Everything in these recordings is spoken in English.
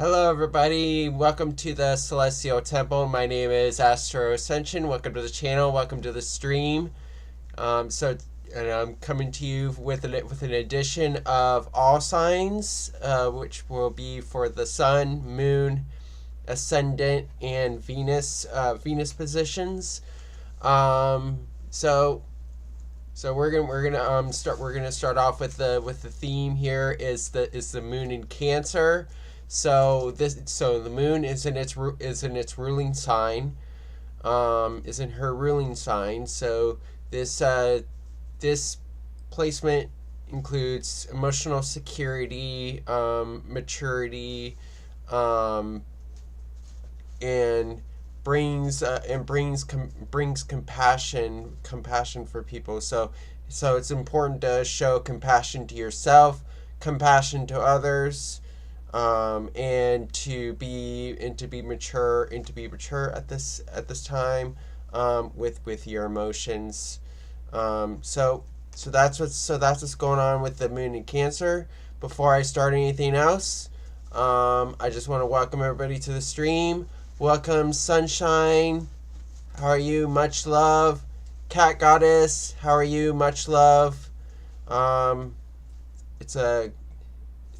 Hello everybody, welcome to the Celestial Temple. My name is Astro-Ascension. Welcome to the channel, welcome to the stream. And I'm coming to you with an edition of all signs, which will be for the Sun, Moon, Ascendant, and Venus positions. So we're gonna start off with the theme here is the Moon in Cancer. So the moon is in its ruling sign, is in her ruling sign. So this placement includes emotional security, maturity, and brings compassion for people. So it's important to show compassion to yourself, compassion to others. And to be mature at this time, with your emotions. So that's what's going on with the moon in Cancer. Before I start anything else, I just want to welcome everybody to the stream. Welcome Sunshine. How are you? Much love. Cat Goddess. How are you? Much love. It's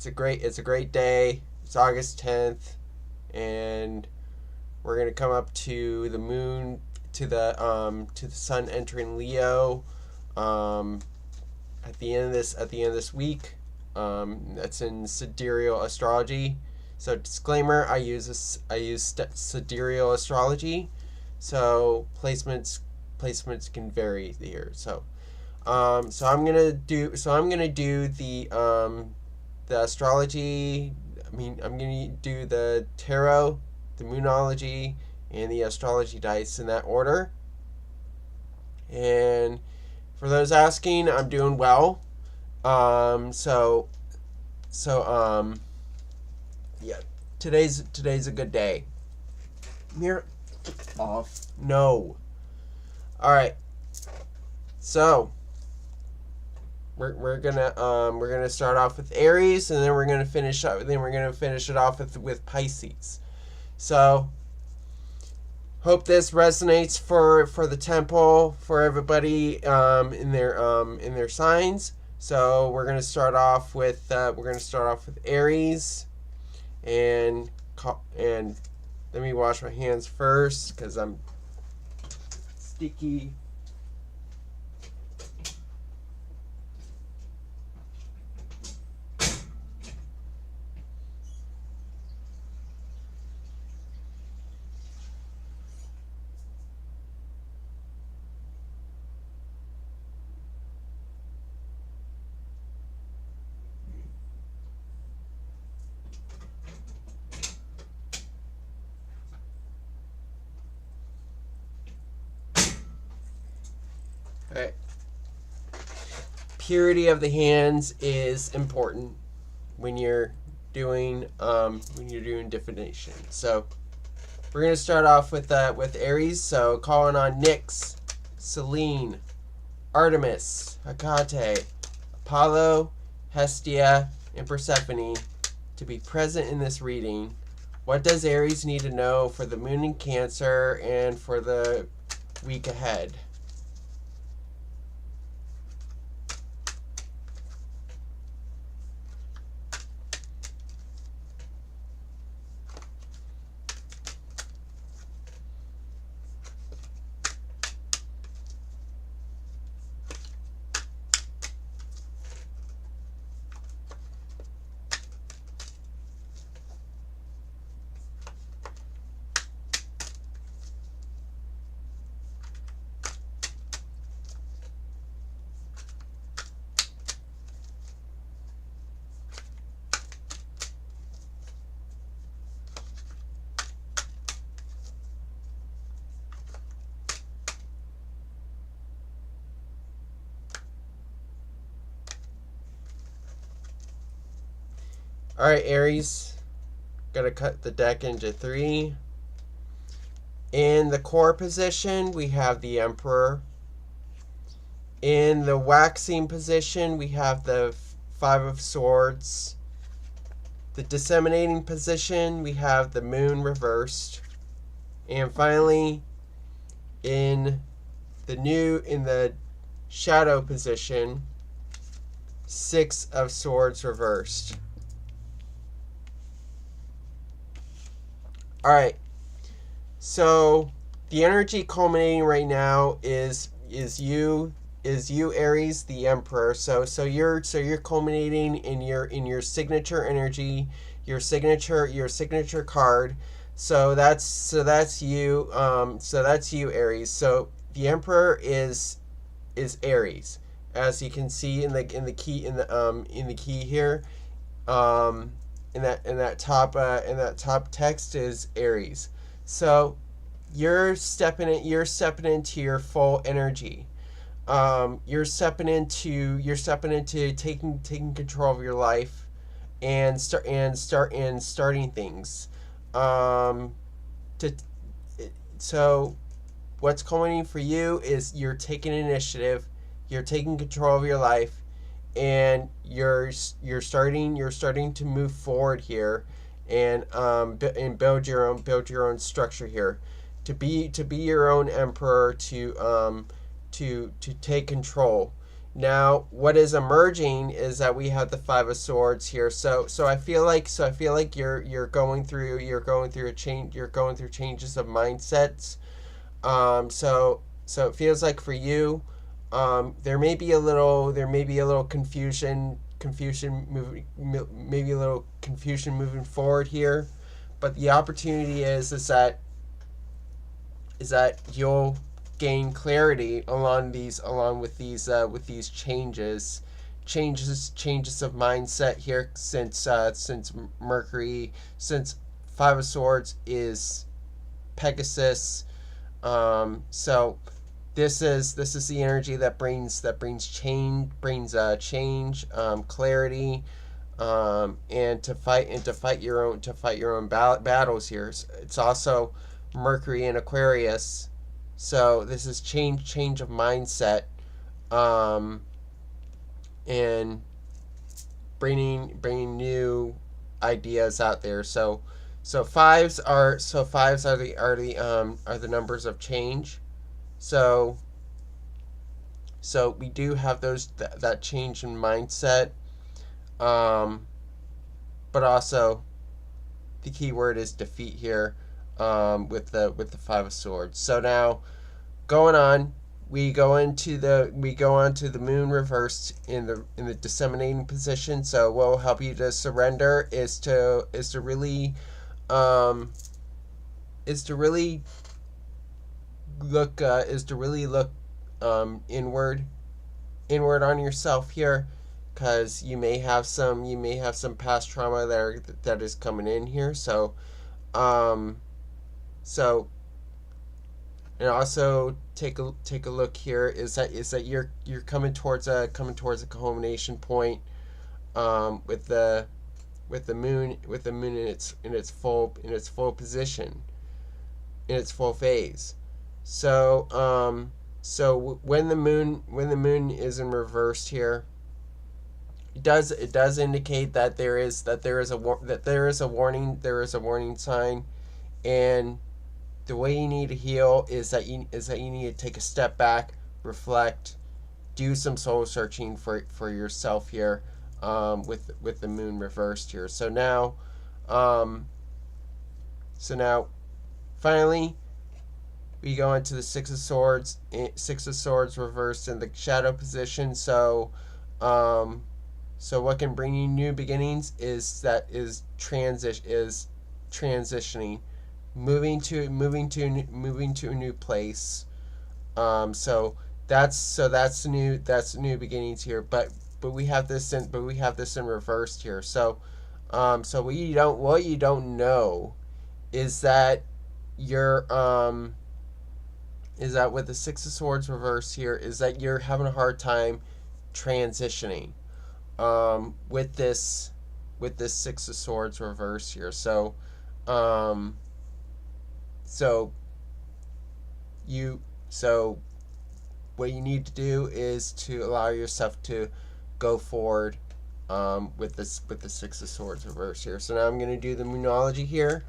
a great day. It's August 10th, and we're gonna come up to the moon, to the sun entering Leo, at the end of this week. That's in sidereal astrology. So disclaimer: I use sidereal astrology, so placements can vary here. So I'm gonna do the astrology. I'm going to do the tarot, the Moonology, and the astrology dice in that order. And for those asking, I'm doing well. Yeah. Today's a good day. Mirror off. No. All right. So we're gonna start off with Aries, and then we're gonna finish it off with Pisces. So hope this resonates for the temple, for everybody in their signs. So we're gonna start off with Aries, and let me wash my hands first because I'm sticky. Okay. Purity of the hands is important when you're doing divination. So we're gonna start off with Aries. So calling on Nyx, Selene, Artemis, Hecate, Apollo, Hestia, and Persephone to be present in this reading. What does Aries need to know for the moon in Cancer and for the week ahead? All right, Aries, gotta cut the deck into 3. In the core position, we have the Emperor. In the waxing position, we have the Five of Swords. the disseminating position, we have the moon reversed. And finally, in the shadow position, 6 of Swords reversed. All right. So the energy culminating right now is you Aries, the Emperor. So you're culminating in your signature energy, your signature card. So that's you. So that's you, Aries. So the Emperor is Aries, as you can see in the key here. In that top text is Aries. So you're stepping into your full energy. You're stepping into taking control of your life and starting things. To so what's coming for you is you're taking initiative, you're taking control of your life, and you're starting to move forward here, and build your own structure here, to be your own emperor, to take control. Now, what is emerging is that we have the 5 of Swords here. So I feel like you're going through a change. You're going through changes of mindsets. So it feels like for you, there may be a little confusion moving forward here, but the opportunity is that you'll gain clarity along with these changes of mindset here, since Mercury, since 5 of Swords is Pegasus. So this is the energy that brings change, clarity, and to fight your own battles here. It's also Mercury in Aquarius, so this is change of mindset, and bringing new ideas out there. So fives are the numbers of change. So we do have that change in mindset, but also the key word is defeat here, with the 5 of Swords. So now going on, we go on to the moon reversed in the disseminating position. So what will help you to surrender is to really look inward on yourself here, because you may have some past trauma that is coming in here. So and also take a look here, is that you're coming towards a culmination point, with the moon in its full position, in its full phase. So when the moon is in reverse here, it does indicate that there is a warning sign, and the way you need to heal is that you need to take a step back, reflect, do some soul searching for yourself here, with the moon reversed here. So now finally we go into the 6 of Swords reversed in the shadow position. So what can bring you new beginnings is transitioning, moving to a new place. So that's new beginnings here. But we have this in reversed here. So what you don't know is that with the 6 of Swords reverse here, is that you're having a hard time transitioning, with this 6 of Swords reverse here. So what you need to do is to allow yourself to go forward, with the Six of Swords reverse here. So now I'm going to do the Moonology here.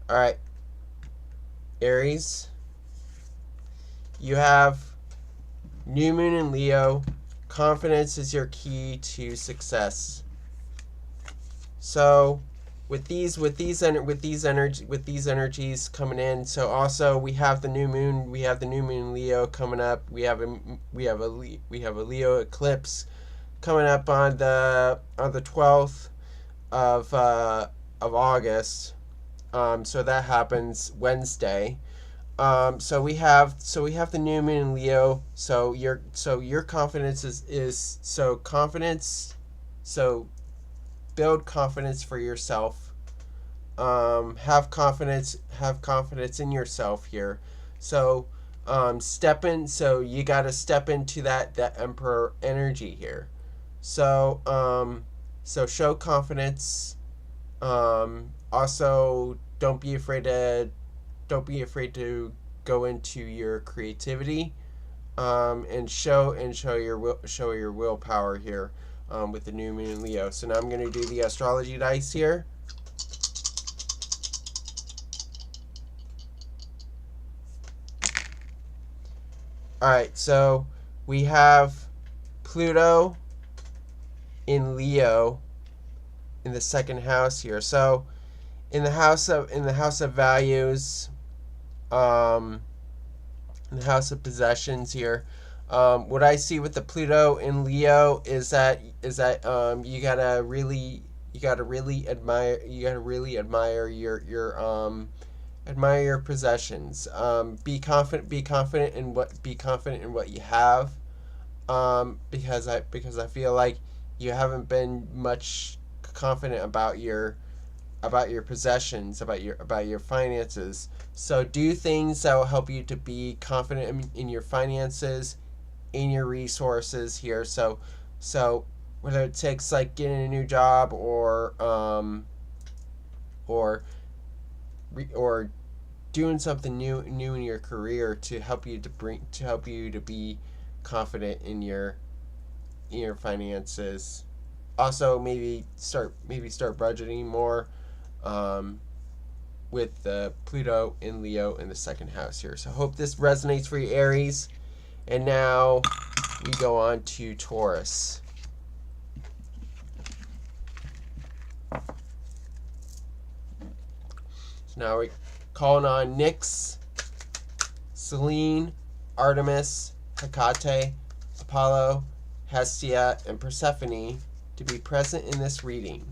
All right, Aries, you have new moon in Leo. Confidence is your key to success. So with these energies coming in, so also we have the new moon in Leo coming up. We have a Leo eclipse coming up on the 12th of August. So that happens Wednesday. So we have the new moon in Leo. So your confidence is confidence. So build confidence for yourself. Have confidence in yourself here. So step in. So you got to step into that Emperor energy here. So show confidence. Also, don't be afraid to go into your creativity, and show your willpower here, with the new moon in Leo. So now I'm going to do the astrology dice here. All right, so we have Pluto in Leo in the second house here. So in the house of values, in the house of possessions here, what I see with the Pluto in Leo is that you gotta really admire your possessions. Be confident in what you have, because I feel like you haven't been much confident about your possessions, about your finances. So do things that will help you to be confident in your finances, in your resources here. So whether it takes like getting a new job or doing something new in your career to help you to be confident in your finances. Also, maybe start budgeting more, with the Pluto in Leo in the second house here. So I hope this resonates for you, Aries. And now we go on to Taurus. So now we're calling on Nyx, Selene, Artemis, Hecate, Apollo, Hestia, and Persephone to be present in this reading.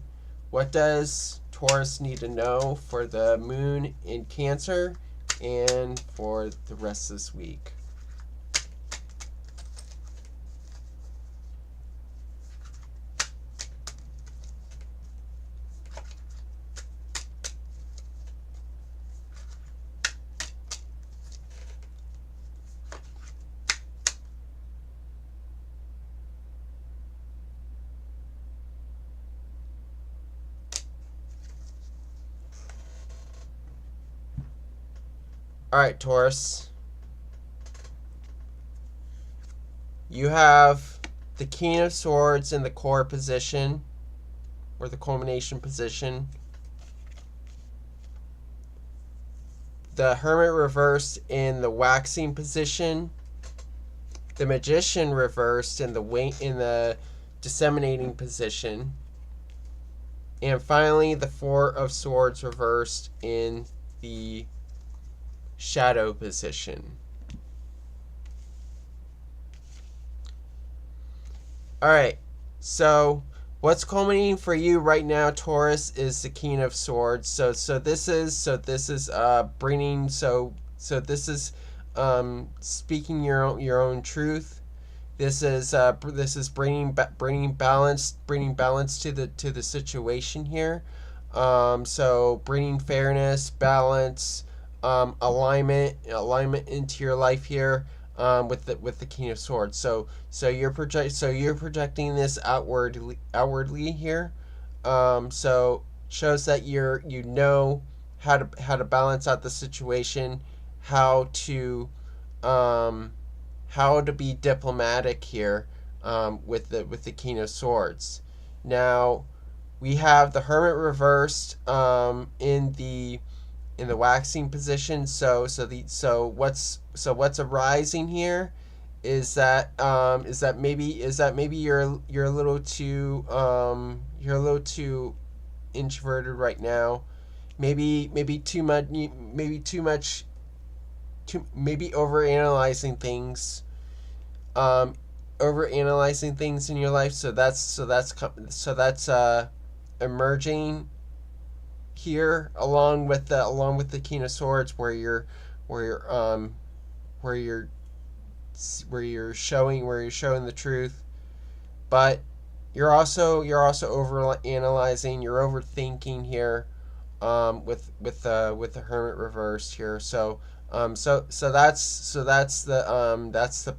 What does Taurus need to know for the moon in Cancer and for the rest of this week? All right, Taurus. You have the King of Swords in the core position, or the culmination position. The Hermit reversed in the waxing position. The Magician reversed in the disseminating position. And finally, the Four of Swords reversed in the shadow position. All right, so what's culminating for you right now, Taurus, is the King of Swords. So this is speaking your own truth. This is bringing balance to the situation here. So bringing fairness, balance, alignment into your life here. With the King of Swords. So you're projecting this outwardly here. So shows that you know how to balance out the situation, how to um, how to be diplomatic here, with the King of Swords. Now we have the Hermit reversed, in the waxing position. So what's arising here is that maybe you're a little too introverted right now. Maybe too much, maybe um, over analyzing things in your life. So that's emerging here, along with the King of Swords, where you're where you're where you're showing the truth, but you're also over analyzing, you're overthinking here, with the Hermit reversed here. That's the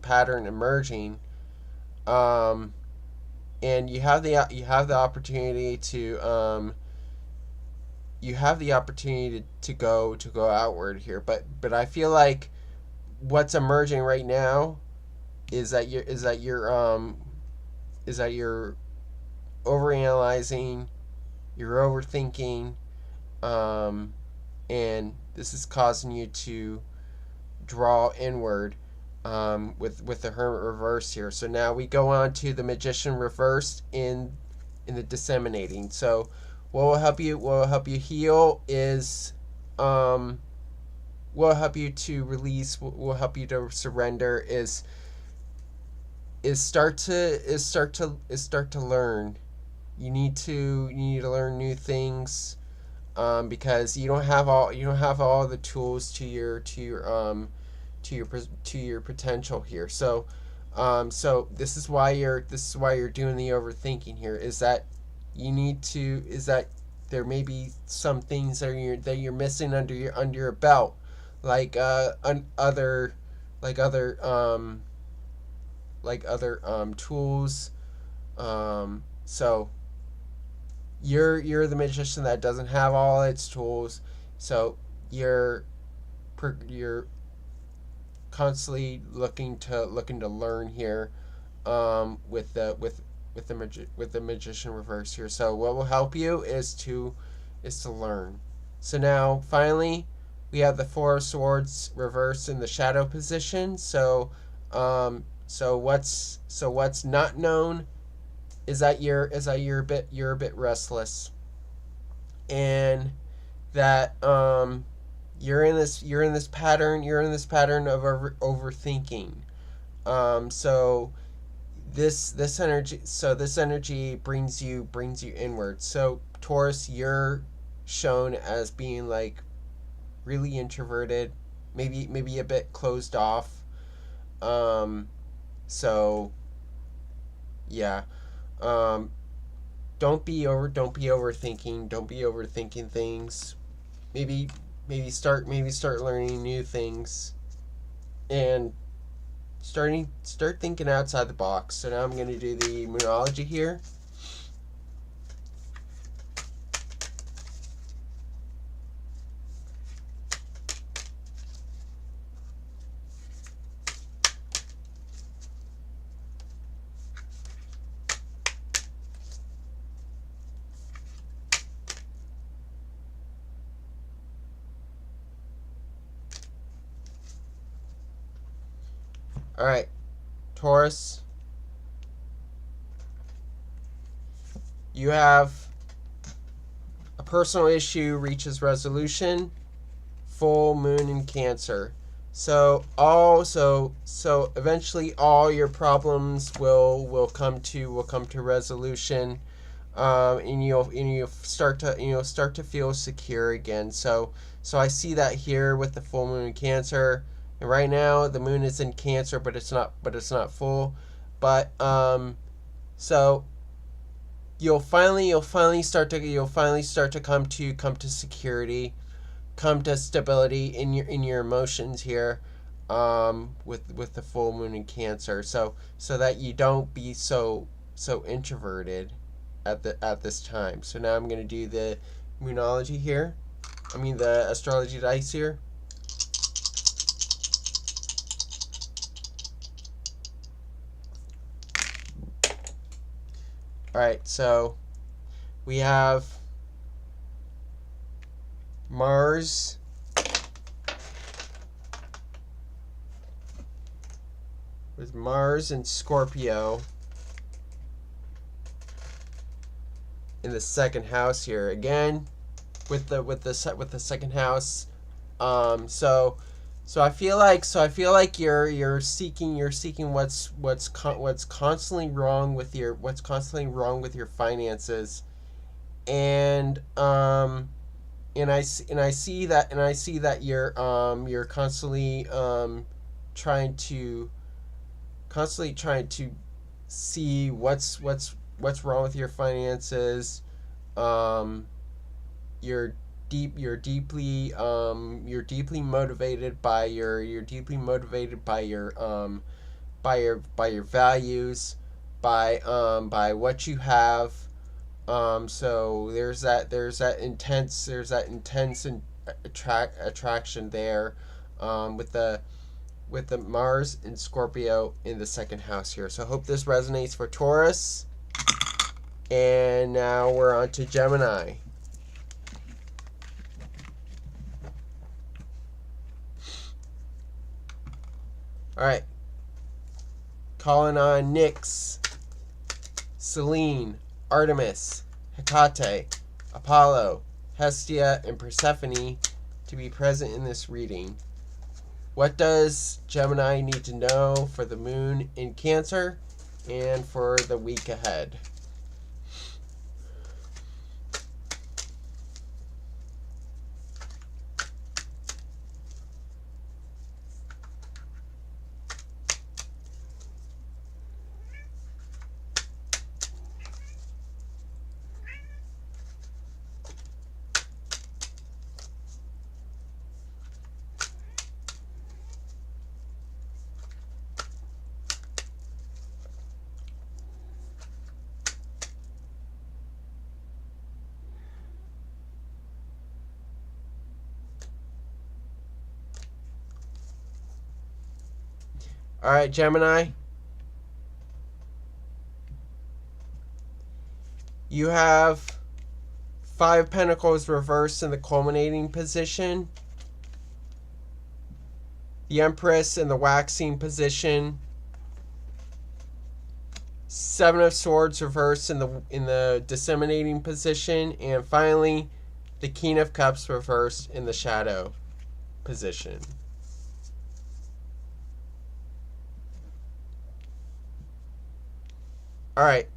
pattern emerging, um, and you have the opportunity to go outward here, but I feel like what's emerging right now is that you're overanalyzing, you're overthinking, um, and this is causing you to draw inward, with the Hermit reverse here. So now we go on to the Magician reversed in the disseminating. So what will help you heal is, what will help you to release, what will help you to surrender start to learn. You need to learn new things, because you don't have all the tools to your potential here. So this is why you're doing the overthinking here. Is that there may be some things that you're missing under your belt, like other like other tools. So you're the magician that doesn't have all its tools. So you're constantly looking to learn here, with the Magician reverse here. So what will help you is to learn. So now finally we have the Four of Swords reversed in the shadow position. So what's not known is that you're a bit restless, and that you're in this pattern of overthinking. So this energy brings you inward. So Taurus, you're shown as being like really introverted, maybe a bit closed off. Um, so yeah. Um, don't be overthinking. Don't be overthinking things. Maybe maybe start learning new things, and start thinking outside the box. So now I'm going to do the Moonology here. All right, Taurus, you have a personal issue reaches resolution. Full moon in Cancer. So eventually all your problems will come to resolution, and you'll start to feel secure again. So I see that here with the full moon in Cancer. And right now the moon is in Cancer, but it's not full. But so you'll finally start to come to security, come to stability in your emotions here, with the full moon in Cancer, so that you don't be so introverted at this time. So now I'm going to do the Moonology here. I mean the astrology dice here. All right, so we have Mars, with Mars and Scorpio in the second house here again, with the second house. So I feel like you're seeking what's constantly wrong with your finances, and I see that you're constantly trying to see what's wrong with your finances. You're deeply motivated by your values, by what you have. So there's that intense attraction there, with the Mars and Scorpio in the second house here. So I hope this resonates for Taurus. And now we're on to Gemini. All right. Calling on Nyx, Selene, Artemis, Hecate, Apollo, Hestia, and Persephone to be present in this reading. What does Gemini need to know for the moon in Cancer and for the week ahead? All right, Gemini. You have 5 Pentacles reversed in the culminating position, the Empress in the waxing position, 7 of Swords reversed in the disseminating position, and finally the King of Cups reversed in the shadow position. All right,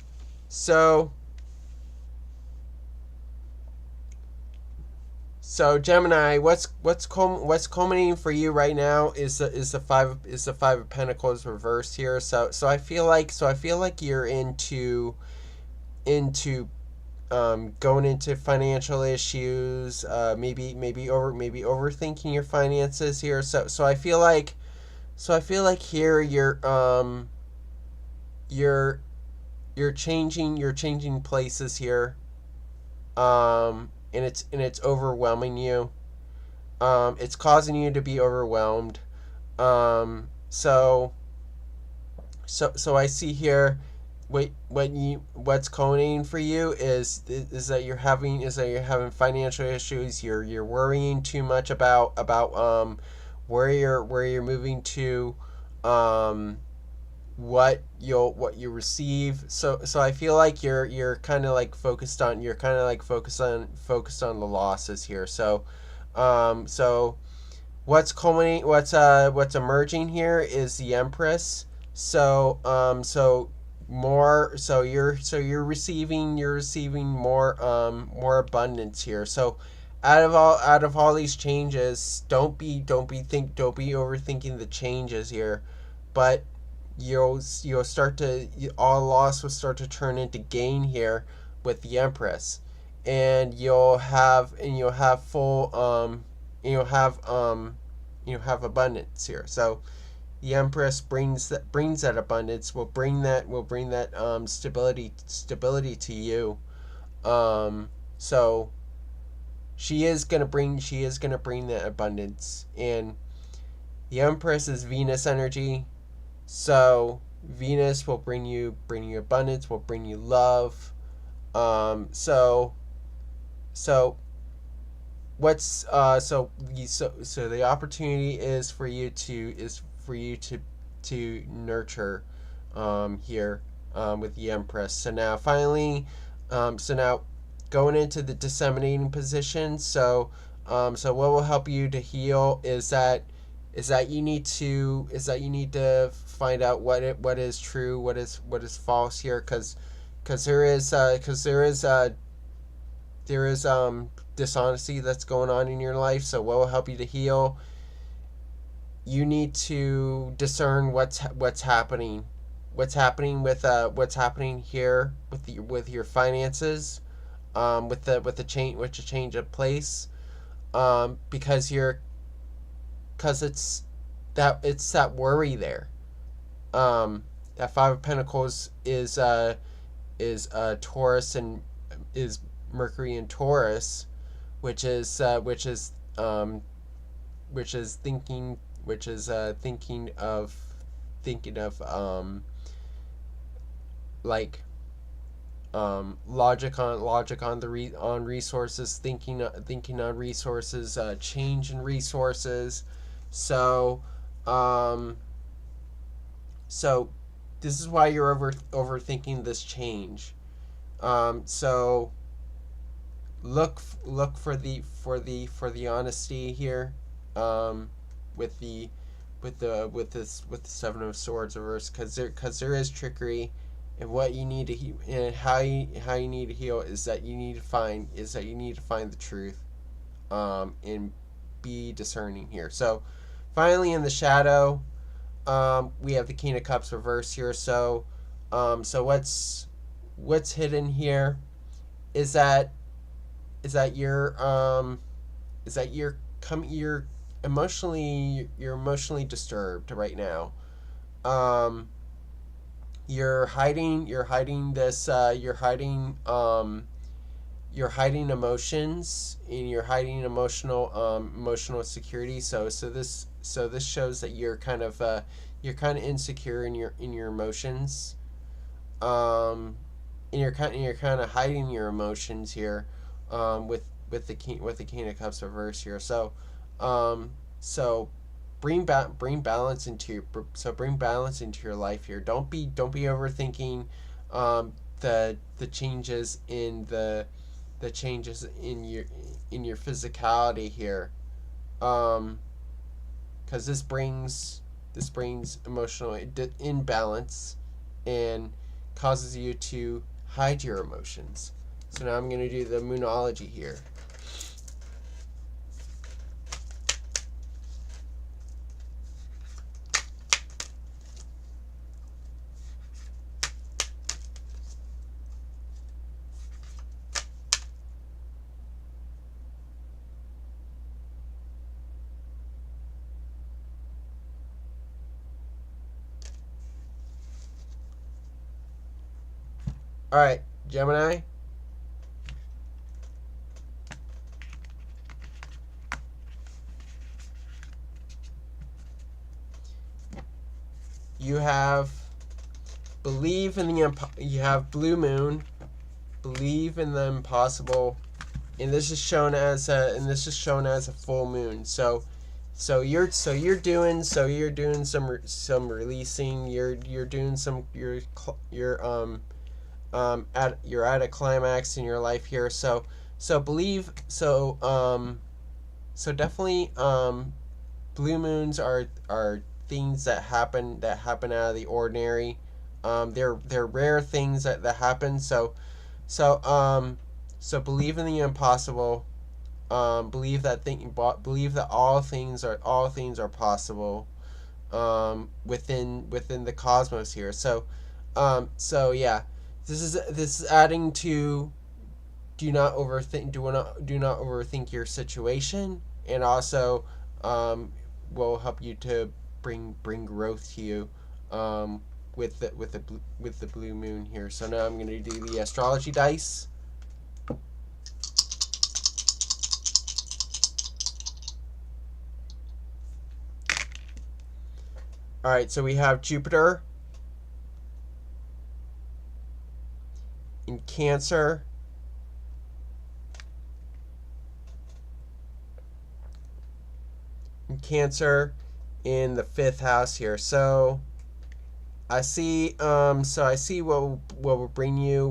so Gemini, what's culminating for you right now is the five of Pentacles reversed here. So I feel like you're into going into financial issues, maybe overthinking your finances here. So I feel like here you're changing places here, and it's overwhelming you. It's causing you to be overwhelmed. So I see here, what's culminating for you is that you're having financial issues. You're worrying too much about where you're moving to, what you receive. So I feel like you're kind of like focused on the losses here. So what's emerging here is the Empress. So you're receiving more abundance here. So out of all these changes, don't be overthinking the changes here, but you'll start to, all loss will start to turn into gain here with the Empress, and you'll have full you'll have abundance here. So the Empress brings that abundance, will bring that stability to you. So she is gonna bring that abundance, and the Empress is Venus energy. So Venus will bring you abundance, will bring you love. So what's so the opportunity is for you to nurture here with the Empress. So now finally, going into the disseminating position. So what will help you to heal is that you need to find out what is true, what is false here, because there is dishonesty that's going on in your life. So what will help you to heal? You need to discern what's happening here with your finances, with the change of place, because it's that worry there. That Five of Pentacles is Taurus, and is Mercury in Taurus, which is thinking of like logic on resources, thinking on resources, change in resources. So this is why you're overthinking this change. So look for the honesty here, with the Seven of Swords reversed, because there is trickery, and what you need to heal, and how you need to heal is that you need to find the truth, and be discerning here. So finally, in the shadow, we have the King of Cups reversed here. So what's hidden here is that you're emotionally disturbed right now. You're hiding emotions, and you're hiding emotional security. So this shows that you're kind of insecure in your emotions, and you're kind of hiding your emotions here, with the King of Cups reverse here. So bring balance into your life here. Don't be overthinking the changes in your physicality here, because this brings emotional imbalance, and causes you to hide your emotions. So now I'm going to do the Moonology here. All right, Gemini. You have you have Blue Moon, believe in the impossible, and this is shown as a full moon. So you're doing some releasing. You're doing some you're at a climax in your life here. So definitely, blue moons are things that happen out of the ordinary. They're rare things that happen. So believe in the impossible. Believe that all things are possible within the cosmos here. So yeah, this is adding to do not overthink your situation, and also will help you to bring growth to you with the blue moon here. So now I'm going to do the astrology dice. All right, so we have Jupiter in Cancer. Cancer in the 5th house here. So I see what will bring you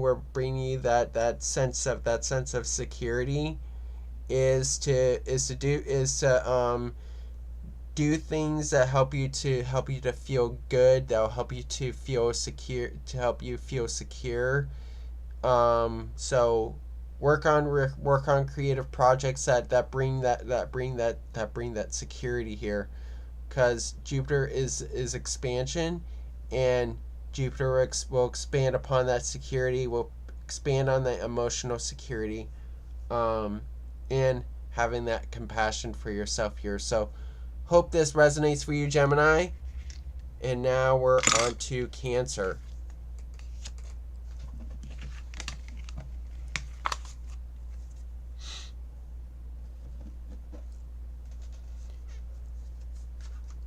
that sense of security is to do things that help you to feel good, that will help you to feel secure, so work on creative projects that bring that security here, because Jupiter is expansion, and Jupiter will expand upon that security, will expand on the emotional security, and having that compassion for yourself here. So hope this resonates for you, Gemini. And now we're on to Cancer.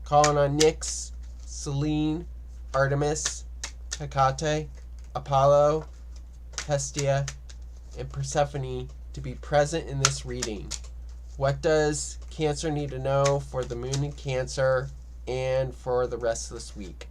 Calling on Nyx, Selene, Artemis, Hecate, Apollo, Hestia, and Persephone to be present in this reading. What does Cancer need to know for the moon in Cancer and for the rest of this week?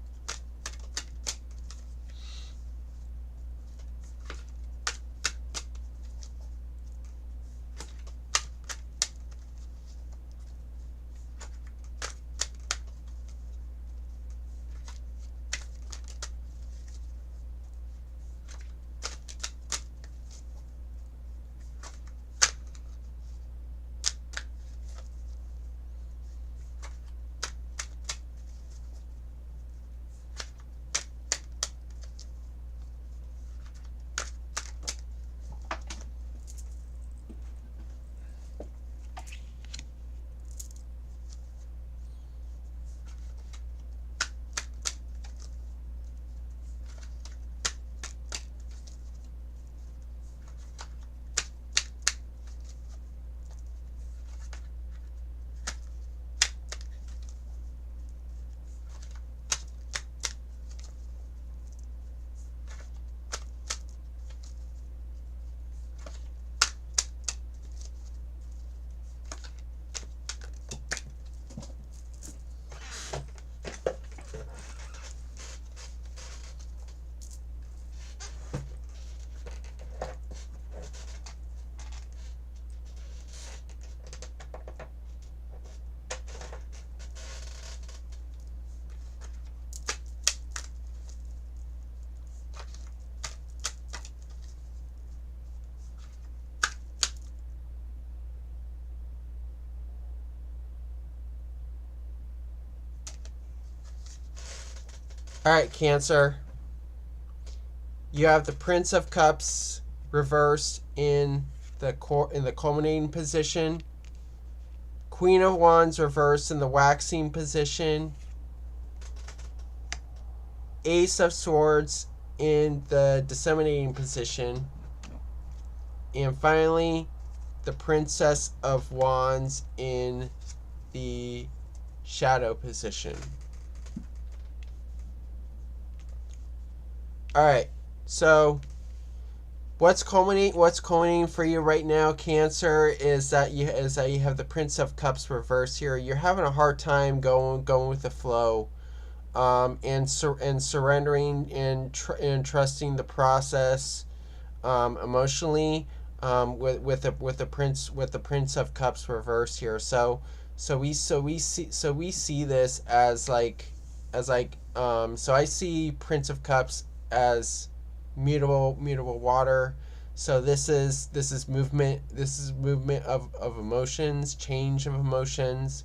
All right, Cancer. You have the Prince of Cups reversed in the culminating position. Queen of Wands reversed in the waxing position. Ace of Swords in the disseminating position. And finally, the Princess of Wands in the shadow position. All right, so what's culminating for you right now, Cancer, is that you have the Prince of Cups reversed here. You're having a hard time going with the flow, and surrendering and trusting the process, emotionally, with the Prince of Cups reversed here. So we see this as like so I see Prince of Cups as mutable water. So this is movement. This is movement of emotions, change of emotions.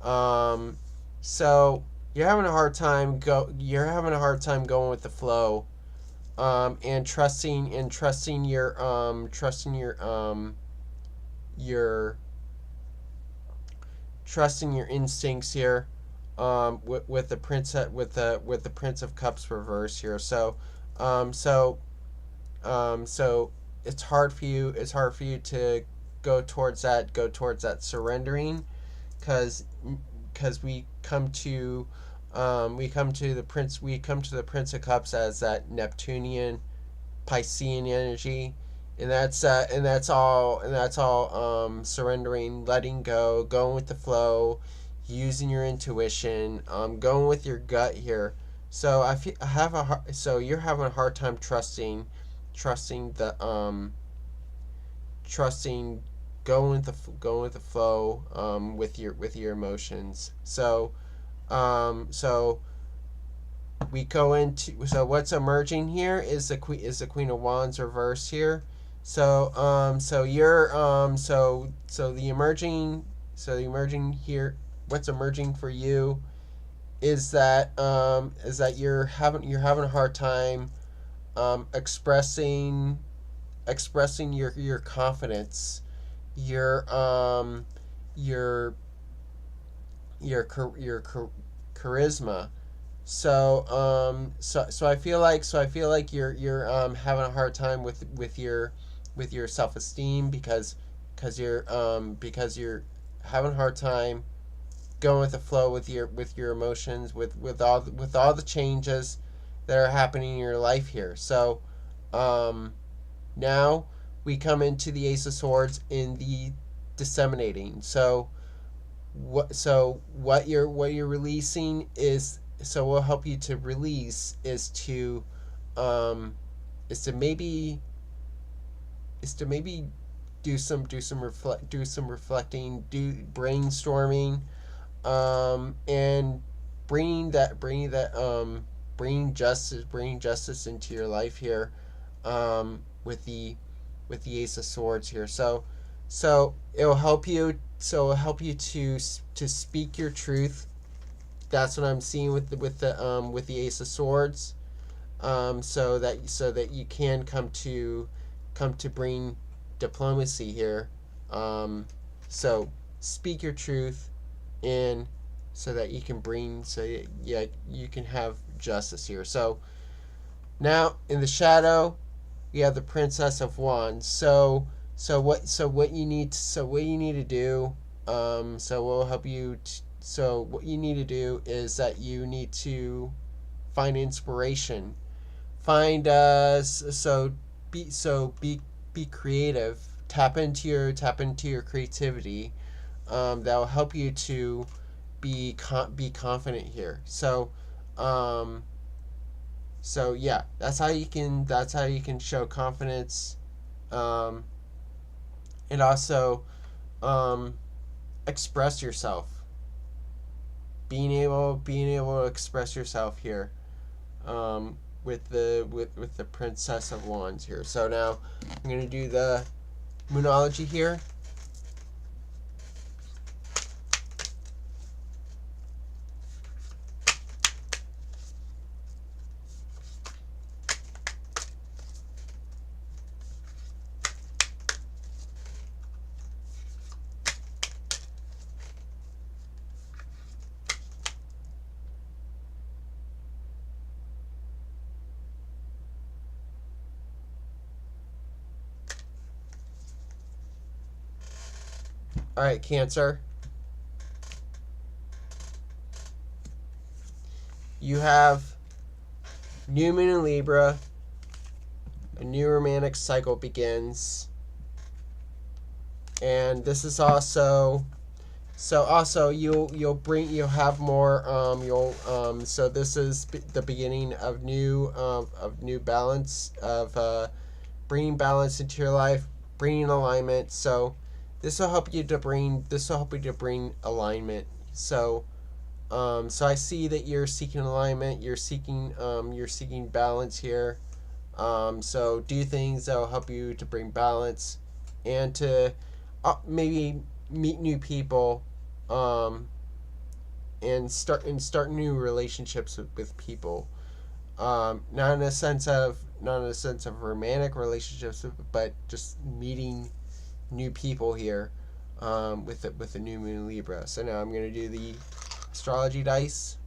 Um, so you're having a hard time going with the flow, and your trusting your instincts here, with the Prince of Cups reverse here. So, um, so so it's hard for you. It's hard for you to go towards that surrendering, because we come to the Prince of Cups as that Neptunian Piscean energy, and that's all surrendering, letting go, going with the flow, using your intuition, going with your gut here. So so you're having a hard time trusting the trusting going with the flow, with your emotions. So we go into, so what's emerging here is the Queen of Wands reverse here. So you're so the emerging here, what's emerging for you is that you're having a hard time, expressing your confidence, your your charisma. So I feel like you're having a hard time with your self esteem, because you're having a hard time going with the flow with your emotions, with all the changes that are happening in your life here. So, now we come into the Ace of Swords in the disseminating. What you're releasing is, so what will help you to release um is to maybe do some reflecting, do brainstorming, and bringing justice into your life here, with the Ace of Swords here. So it'll help you. So it'll help you to speak your truth. That's what I'm seeing with the Ace of Swords. So that you can come to bring diplomacy here. So speak your truth, and so that you can you can have justice here. So now in the shadow, we have the Princess of Wands. What you need to do, so what will help you so what you need to do is that you need to find inspiration. Find be creative. Tap into your creativity. That will help you to be confident here. Um, yeah, that's how you can show confidence, um, and also, um, express yourself. Being able to express yourself here, with the Princess of Wands here. So now I'm gonna do the Moonology here. All right, Cancer. You have New Moon in Libra. A new romantic cycle begins, and this is also you'll have more, so this is the beginning of new balance, of bringing balance into your life, bringing alignment. So this will help you to bring alignment. So I see that you're seeking alignment. You're seeking balance here. So do things that will help you to bring balance and to maybe meet new people, and start new relationships with people. Not in a sense of romantic relationships, but just meeting new people here, with the new moon Libra. So now I'm gonna do the astrology dice.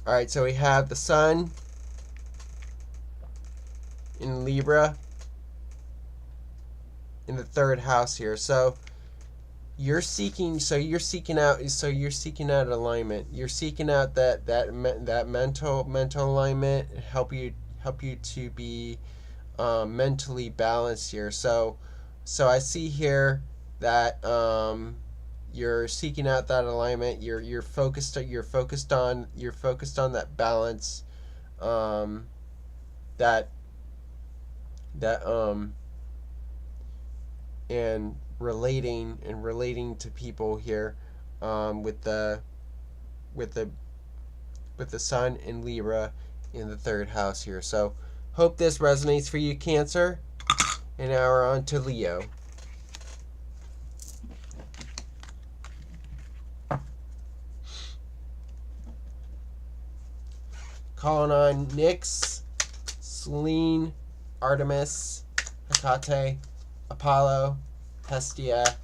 All right, so we have the sun in Libra in the third house here. So you're seeking out alignment. You're seeking out that mental alignment, help you to be mentally balanced here. So I see here that you're seeking out that alignment. You're focused on that balance, that and relating to people here, with the sun in Libra in the third house here. So hope this resonates for you, Cancer. And now we're on to Leo. Calling on Nyx, Selene, Artemis, Hecate, Apollo, Hestia,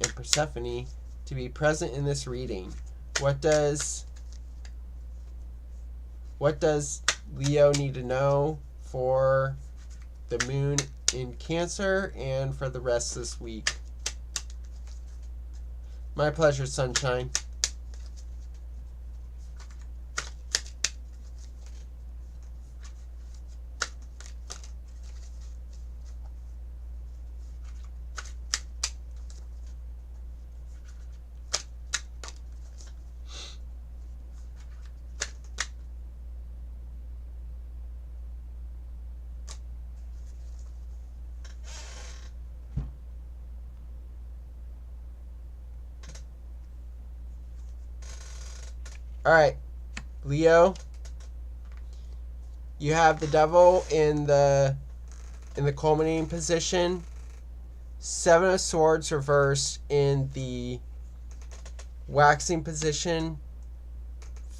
and Persephone to be present in this reading. What does Leo need to know for the moon in Cancer and for the rest of this week? My pleasure, sunshine. All right, Leo, you have the devil in the culminating position, Seven of Swords reversed in the waxing position,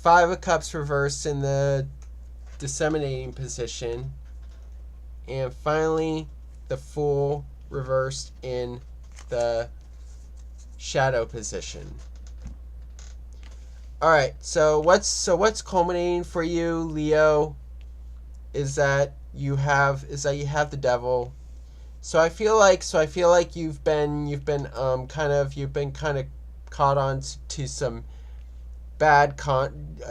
Five of Cups reversed in the disseminating position, and finally the Fool reversed in the shadow position. All right, so what's culminating for you, Leo, is that you have the devil. So I feel like you've been kind of caught on to some bad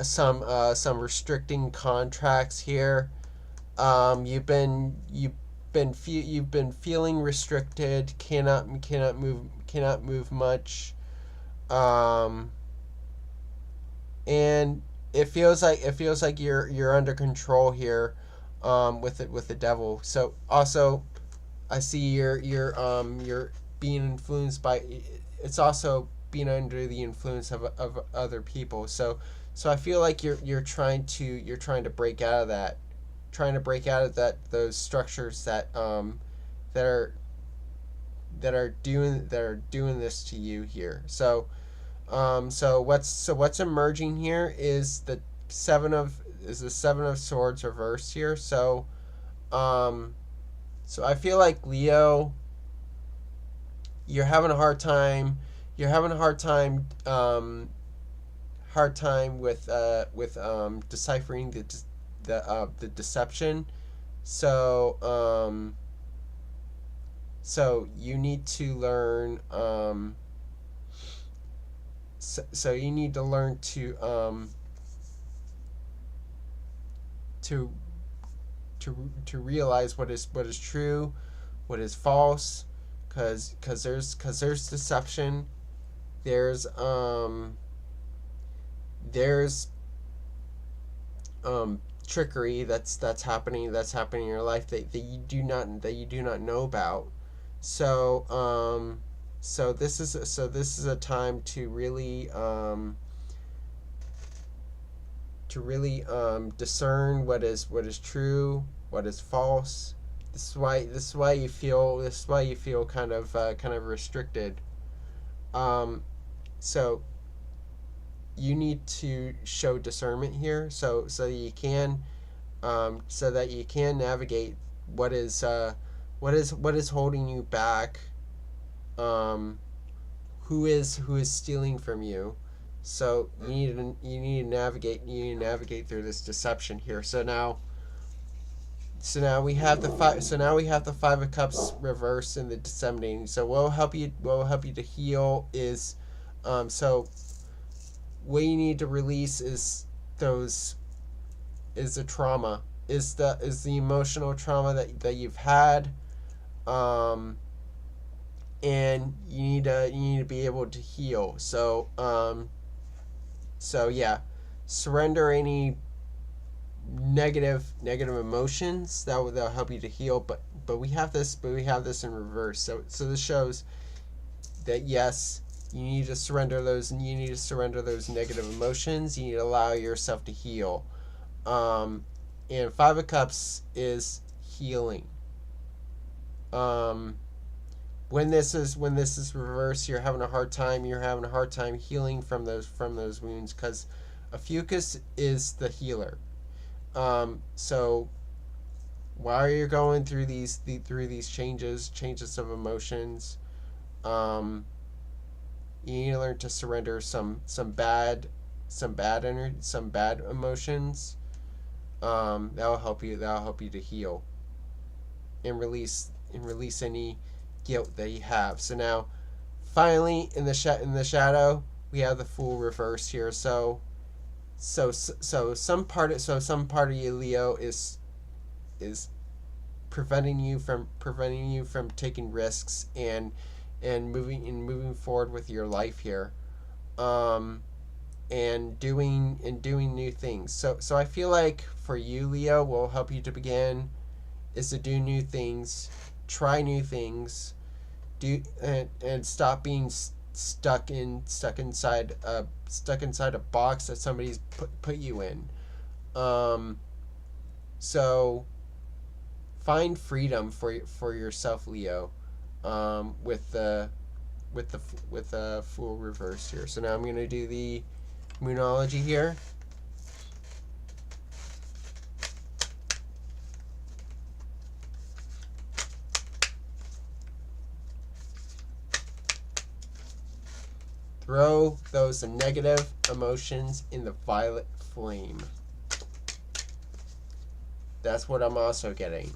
some restricting contracts here. You've been feeling restricted, cannot move much. And it feels like you're under control here, with the devil. So also, I see you're being influenced by. It's also being under the influence of other people. So I feel like you're trying to break out of that, those structures that are doing this to you here. So what's emerging here is the Seven of Swords reversed here. So I feel like, Leo, you're having a hard time. With deciphering the deception. So you need to learn. So you need to learn to realize what is true, what is false, because there's deception, there's trickery that's happening in your life that you do not know about. So this is a time to really discern what is true, what is false. This is why you feel kind of restricted. Um, so you need to show discernment here, so that you can navigate what is holding you back, who is stealing from you. So you need to navigate through this deception here. So now we have the Five of Cups reversed in the disseminating. So what will help you to heal is, so what you need to release is the trauma, is the emotional trauma that you've had, and you need to be able to heal. So yeah, surrender any negative emotions that'll help you to heal. But we have this in reverse. So this shows that yes, you need to surrender those negative emotions. You need to allow yourself to heal. And Five of Cups is healing. When this is reversed, you're having a hard time healing from those wounds, because Ophiuchus is the healer. So while you're going through these changes of emotions, you need to learn to surrender some bad emotions. That'll help you to heal and release any guilt that you have. So now, finally, in the shadow, we have the Fool reverse here. So some part of you, Leo, is preventing you from taking risks and moving forward with your life here, and doing new things. So I feel like for you, Leo, what will help you to begin is to do new things, try new things, and stop being stuck inside a box that somebody's put you in. So find freedom for yourself, Leo, with the Fool reverse here. So now I'm going to do the Moonology here. Throw those negative emotions in the violet flame. That's what I'm also getting.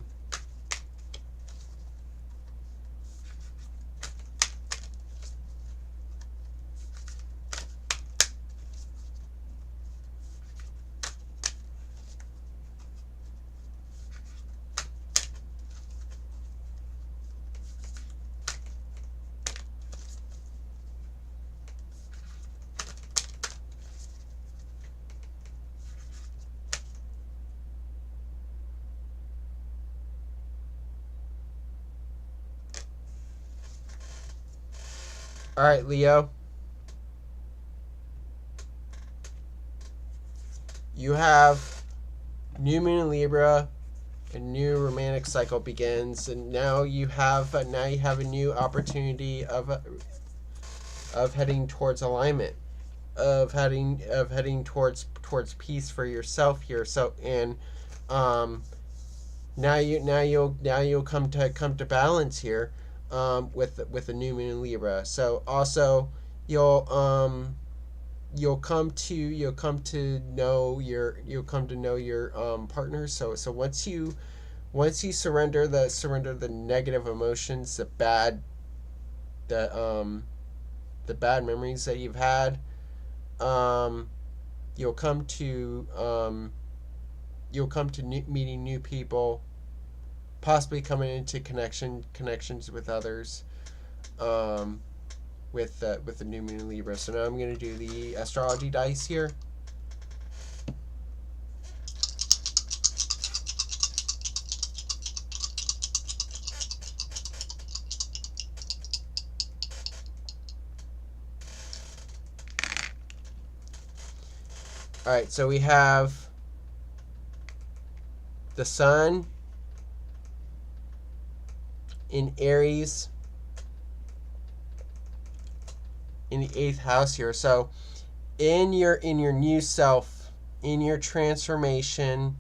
All right, Leo. You have new moon in Libra, a new romantic cycle begins, and now you have a new opportunity of heading towards alignment, of heading towards peace for yourself here. So now you'll come to balance here. With the new moon in Libra. So also you'll come to know your partner. So once you surrender the negative emotions, the bad memories that you've had, you'll come to meeting new people, possibly coming into connections with others, with the new moon in Libra. So now I'm going to do the astrology dice here. All right, so we have the sun in Aries in the 8th house here. So in your new self, in your transformation,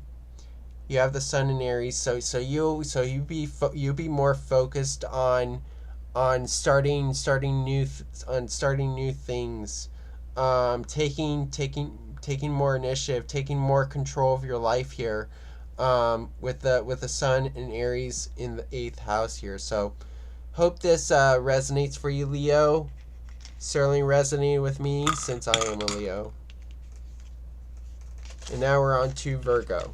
you have the sun in Aries. So you be more focused on starting new things, taking more initiative, taking more control of your life here, with the sun in Aries in the 8th house here. So hope this resonates for you, Leo. Certainly resonated with me since I am a Leo. And now we're on to Virgo.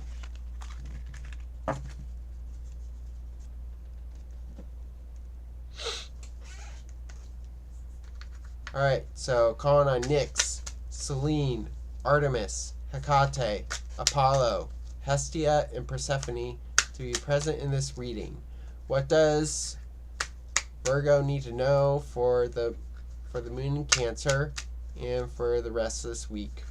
Alright, so calling on Nyx, Selene, Artemis, Hecate, Apollo, Hestia, and Persephone to be present in this reading. What does Virgo need to know for the moon in Cancer and for the rest of this week?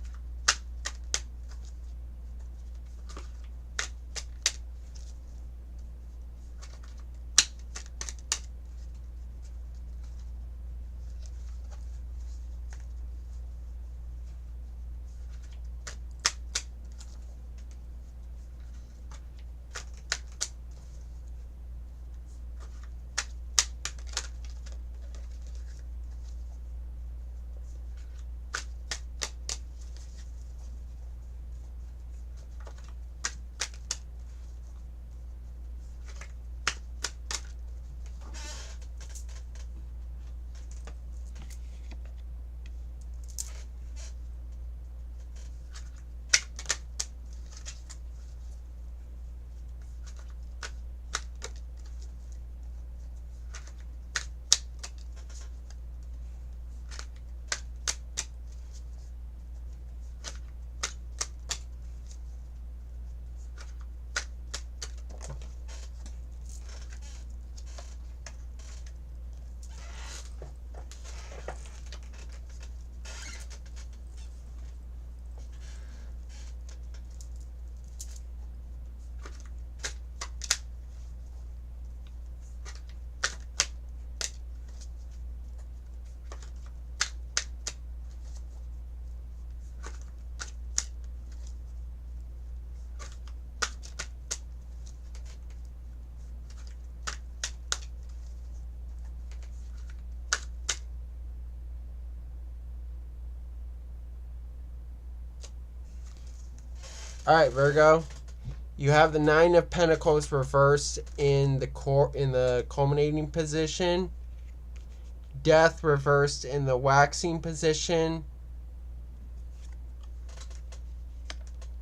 All right, Virgo, you have the Nine of Pentacles reversed in the culminating position, Death reversed in the waxing position,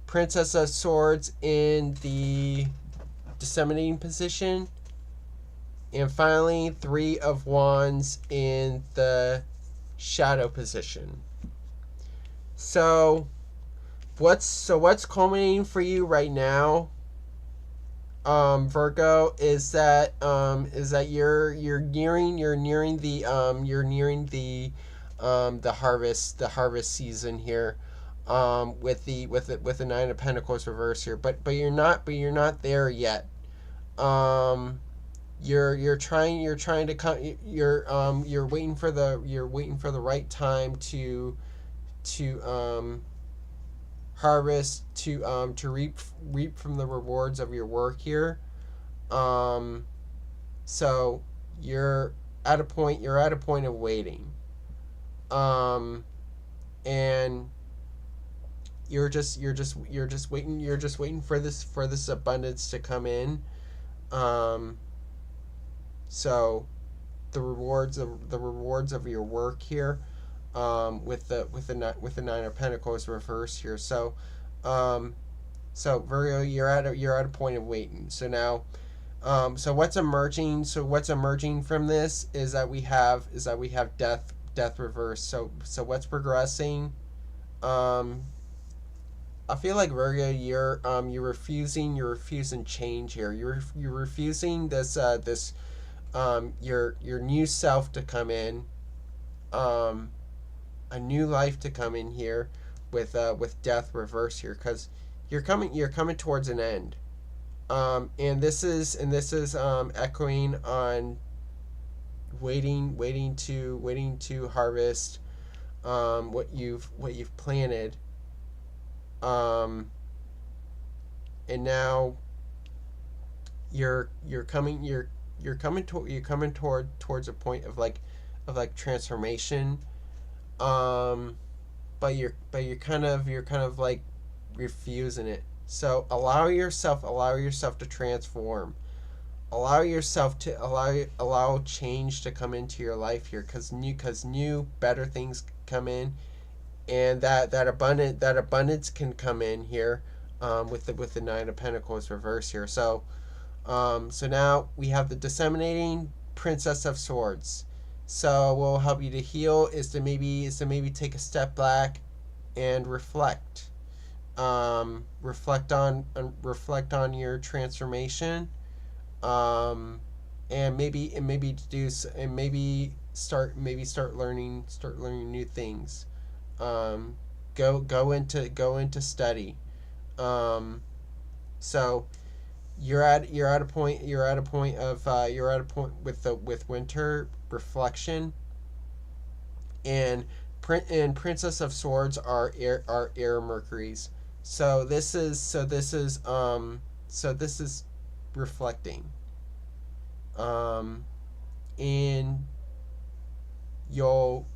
Princess of Swords in the disseminating position, and finally Three of Wands in the shadow position. So what's culminating for you right now, Virgo, is that you're nearing the harvest season here, with the Nine of Pentacles reverse here, but you're not there yet. You're trying to come, you're waiting for the right time to harvest, to reap from the rewards of your work here. So you're at a point of waiting, and you're just waiting for this abundance to come in. So the rewards of your work here, with the Nine of Pentacles reverse here. So Virgo, you're at a point of waiting. So now, so what's emerging from this is that we have death reverse. So what's progressing? I feel like, Virgo, you're refusing change here. You're refusing this your new self to come in, a new life to come in here, with death reverse here, because you're coming towards an end. And this is echoing on waiting to harvest what you've planted. And now you're coming towards a point of transformation. But you're kind of like refusing it. So allow yourself to transform. Allow change to come into your life here, because new better things come in, and that abundance can come in here, with the Nine of Pentacles reverse here. So now we have the disseminating Princess of Swords. So what will help you to heal is to maybe take a step back and reflect. Reflect on your transformation, and maybe start learning new things. Go into study. So you're at a point with winter reflection, and Princess of Swords are air Mercuries. So this is reflecting. And will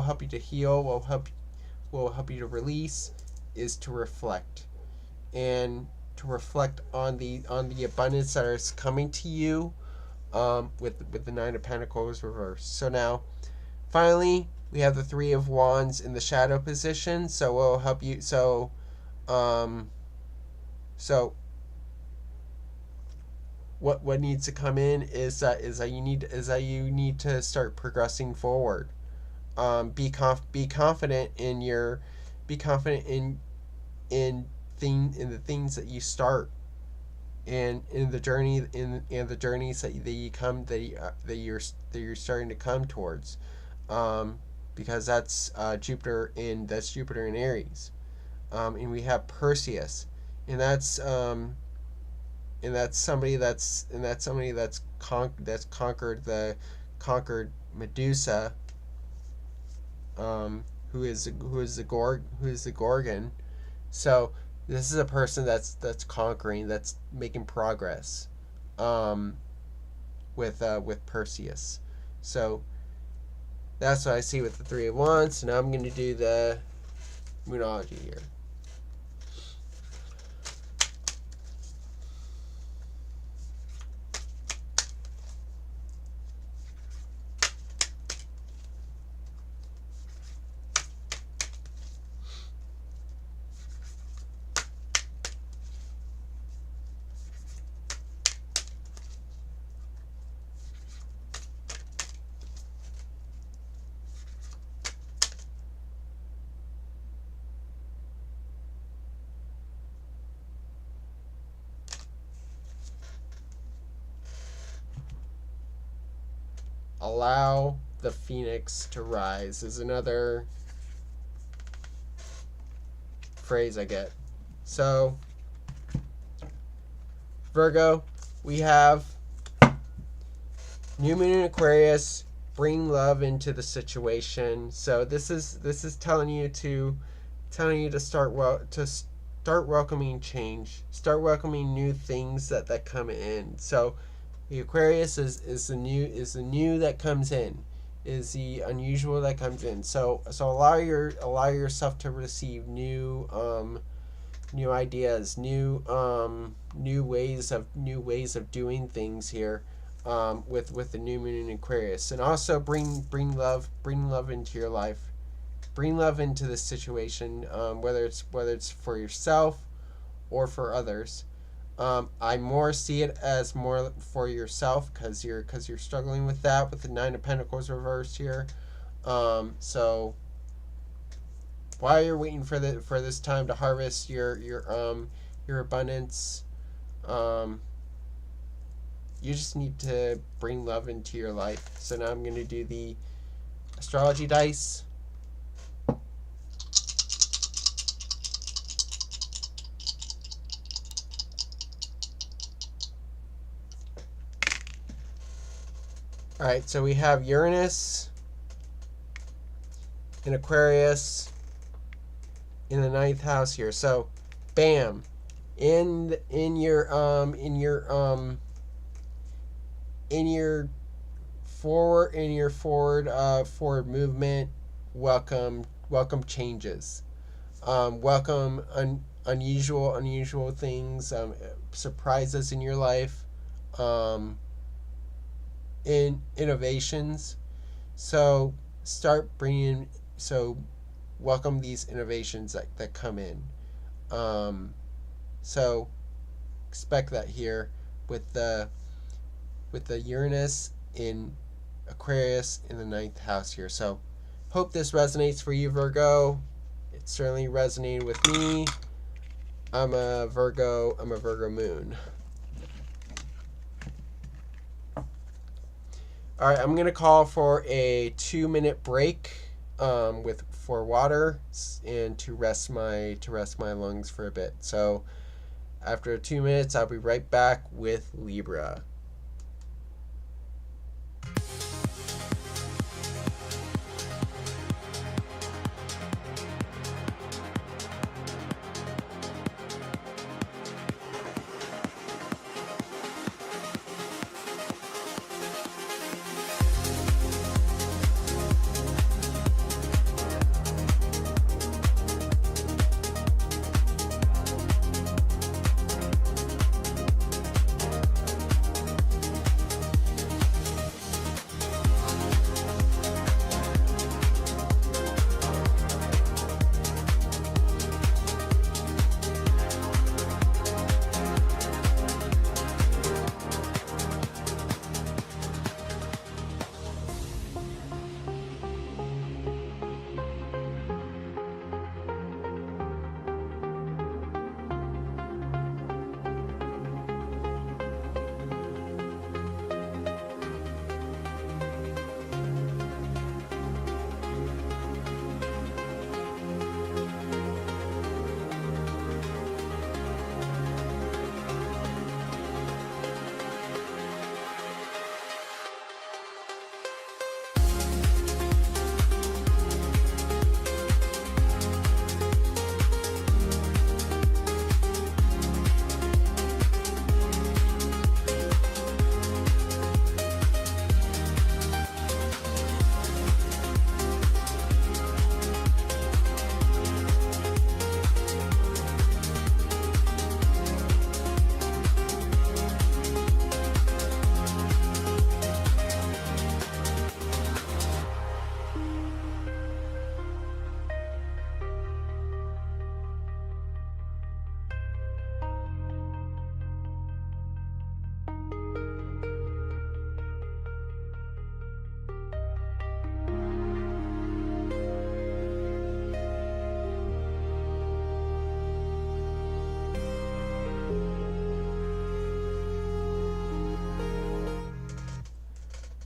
help you to heal, will help you to release, is to reflect, and to reflect on the abundance that is coming to you, with the Nine of Pentacles reversed. So now, finally, we have the Three of Wands in the shadow position. So we'll help you. So what needs to come in is that you need to start progressing forward. Be confident in the things that you start, and in the journeys that you're starting to come towards, because that's Jupiter in Aries. And we have Perseus, and that's somebody that's conquered Medusa, who is the Gorgon. So this is a person that's conquering, that's making progress, with Perseus. So that's what I see with the Three of Wands. So now I'm going to do the Moonology here. Allow the phoenix to rise is another phrase I get. So, Virgo, we have new moon in Aquarius. Bring love into the situation. So this is telling you to start welcoming change, start welcoming new things that come in. So the Aquarius is the new that comes in, is the unusual that comes in. So allow yourself to receive new ideas, new ways of doing things here, with the new moon in Aquarius. And also bring love into your life, bring love into this situation, whether it's for yourself or for others. I more see it as more for yourself, because you're struggling with that, with the Nine of Pentacles reversed here. So while you're waiting for this time to harvest your abundance, you just need to bring love into your life. So now I'm going to do the astrology dice. All right, so we have Uranus in Aquarius in the 9th house here. So, bam, in your forward movement, welcome changes, welcome unusual things, surprises in your life, in innovations. So welcome these innovations that come in. So expect that here with the Uranus in Aquarius in the 9th house here. So hope this resonates for you, Virgo. It certainly resonated with me. I'm a Virgo moon. All right, I'm gonna call for a 2-minute break for water and to rest my lungs for a bit. So after 2 minutes, I'll be right back with Libra.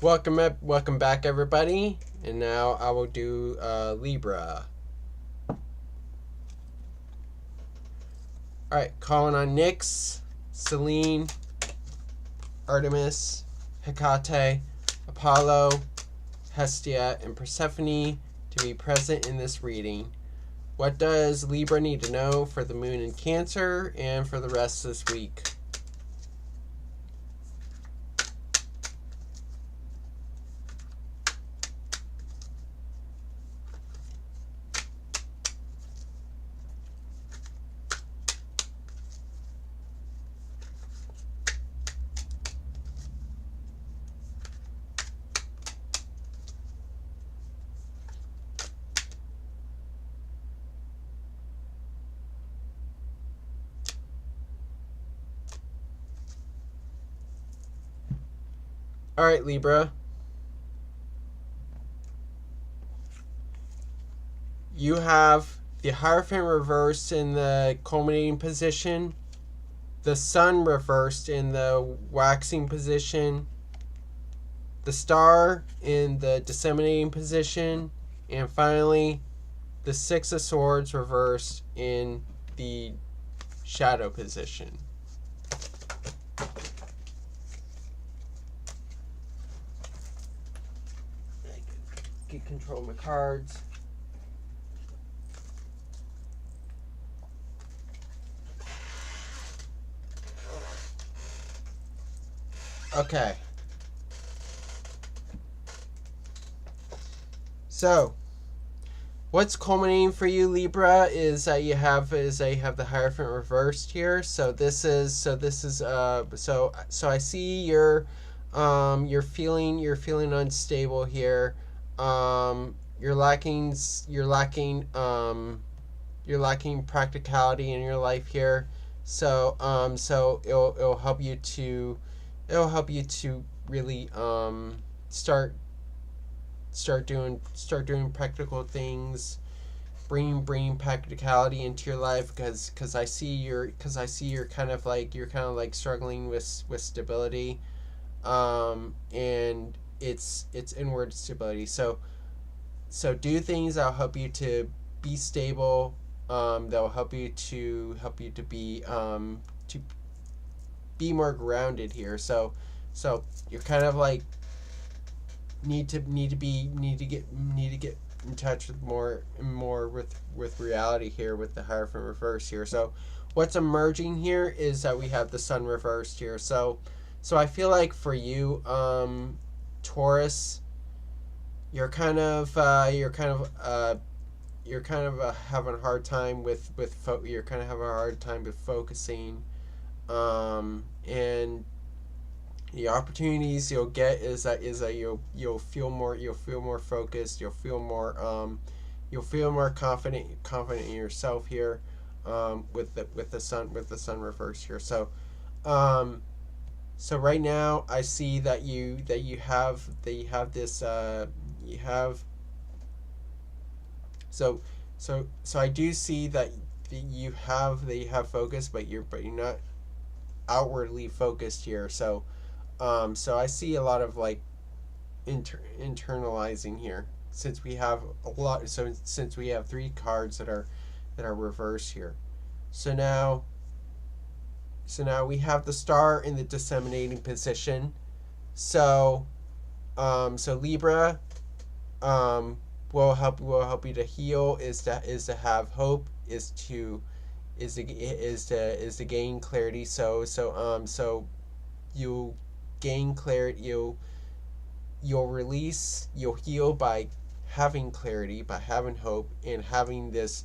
Welcome back, everybody. And now I will do Libra. All right, calling on Nyx, Selene, Artemis, Hecate, Apollo, Hestia, and Persephone to be present in this reading. What does Libra need to know for the moon in Cancer and for the rest of this week? All right, Libra. You have the Hierophant reversed in the culminating position, the Sun reversed in the waxing position, the Star in the disseminating position, and finally, the Six of Swords reversed in the shadow position. get control of my cards. Okay. So, what's culminating for you, Libra, is that you have the Hierophant reversed here. So I see you're feeling unstable here. You're lacking practicality in your life here. So it'll help you to really start doing practical things, bringing practicality into your life, because I see you're kind of like struggling with stability, and it's inward stability. So do things that'll help you to be stable, that'll help you to be more grounded here. So you're kind of like need to get in touch with more with reality here with the Hierophant reverse here. So what's emerging here is that we have the Sun reversed here. So I feel like for you, Taurus, you're kind of having a hard time with focusing, and the opportunities you'll get is that you'll feel more focused, you'll feel more confident in yourself here, with the sun reverse here. So right now I see that you have this you have so I do see that you have focus, but you're not outwardly focused here. So I see a lot of like internalizing here, since we have since we have 3 cards that are reversed here. So now we have the Star in the disseminating position. So Libra, will help you to heal, is to have hope, is to gain clarity. So you gain clarity, you'll heal by having clarity, by having hope, and having this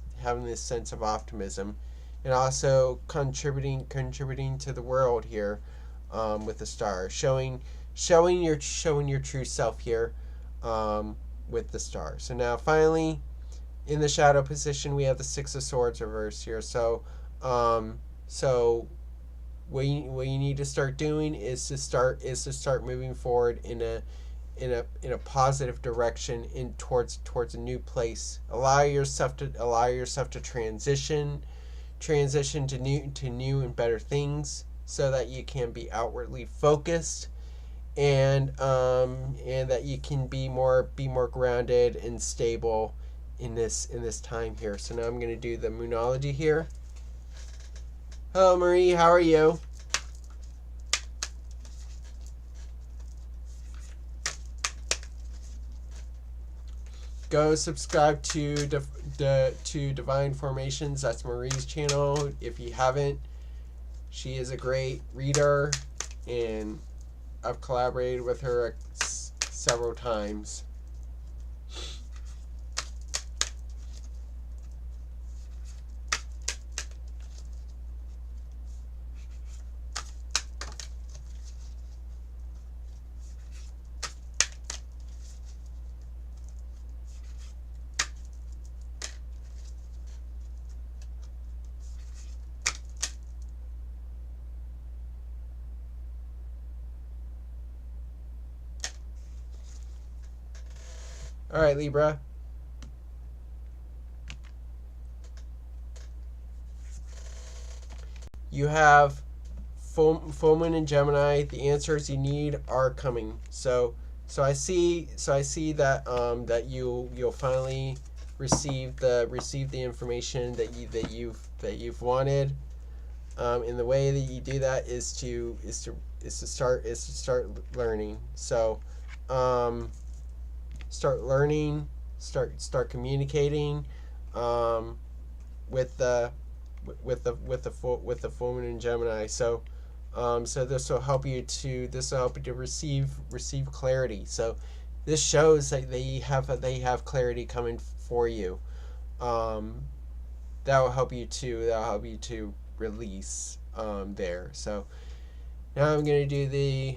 sense of optimism, and also contributing to the world here, with the Star, showing your true self here, with the Star. So now finally, in the shadow position, we have the Six of Swords reversed here. So what you need to start doing is to start moving forward in a positive direction, towards a new place. Allow yourself to transition to new and better things, so that you can be outwardly focused, and that you can be more grounded and stable in this time here. So now I'm going to do the Moonology here. Hello, Marie. How are you? Go subscribe to Divine Formations. That's Marie's channel. If you haven't, she is a great reader, and I've collaborated with her several times. All right, Libra. You have full moon in Gemini. The answers you need are coming. So I see that that you'll finally receive the information that you've wanted. And the way that you do that is to start learning. So start learning, start communicating with the full moon in Gemini. So so this will help you to receive clarity. So this shows that they have clarity coming for you. That will help you to release there. So now I'm going to do the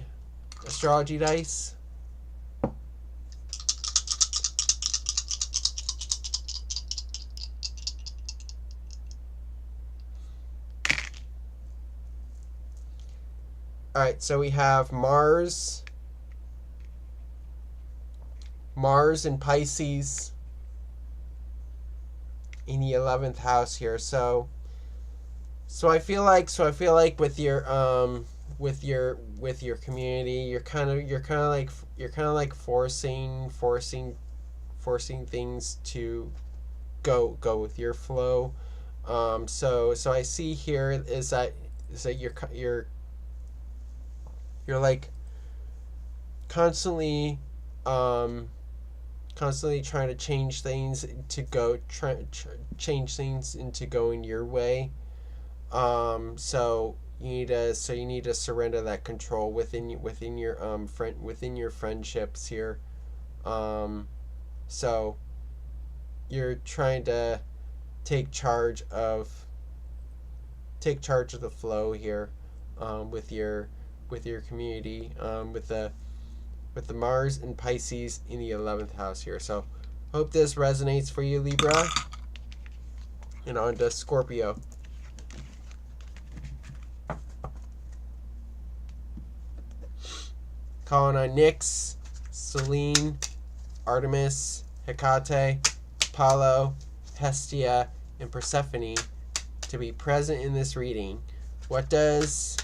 astrology dice. Alright, so we have Mars in Pisces in the 11th house here. So I feel like with your community, you're kind of like forcing things to go with your flow. So I see here is that you're like constantly trying to change things to change things into going your way. So you need to surrender that control within your friendships here. So you're trying to take charge of the flow here, with your community, with the Mars and Pisces in the 11th house here. So hope this resonates for you, Libra. And on to Scorpio. Calling on Nyx, Selene, Artemis, Hecate, Apollo, Hestia, and Persephone to be present in this reading. What does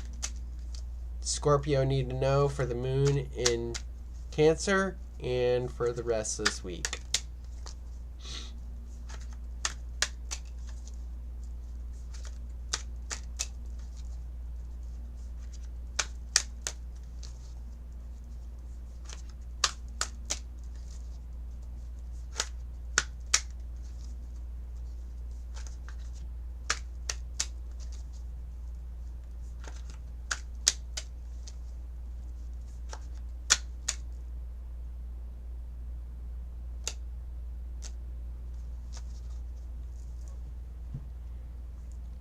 Scorpio need to know for the moon in Cancer and for the rest of this week?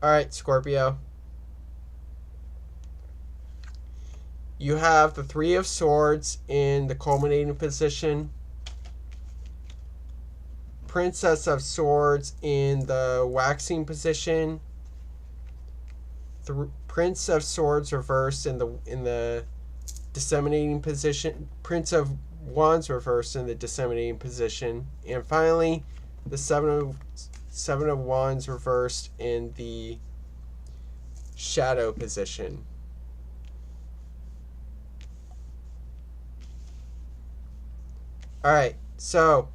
All right, Scorpio. You have the Three of Swords in the culminating position. Princess of Swords in the waxing position. Prince of Swords reversed in the disseminating position. Prince of Wands reversed in the disseminating position. And finally, the Seven of Wands reversed in the shadow position. All right, so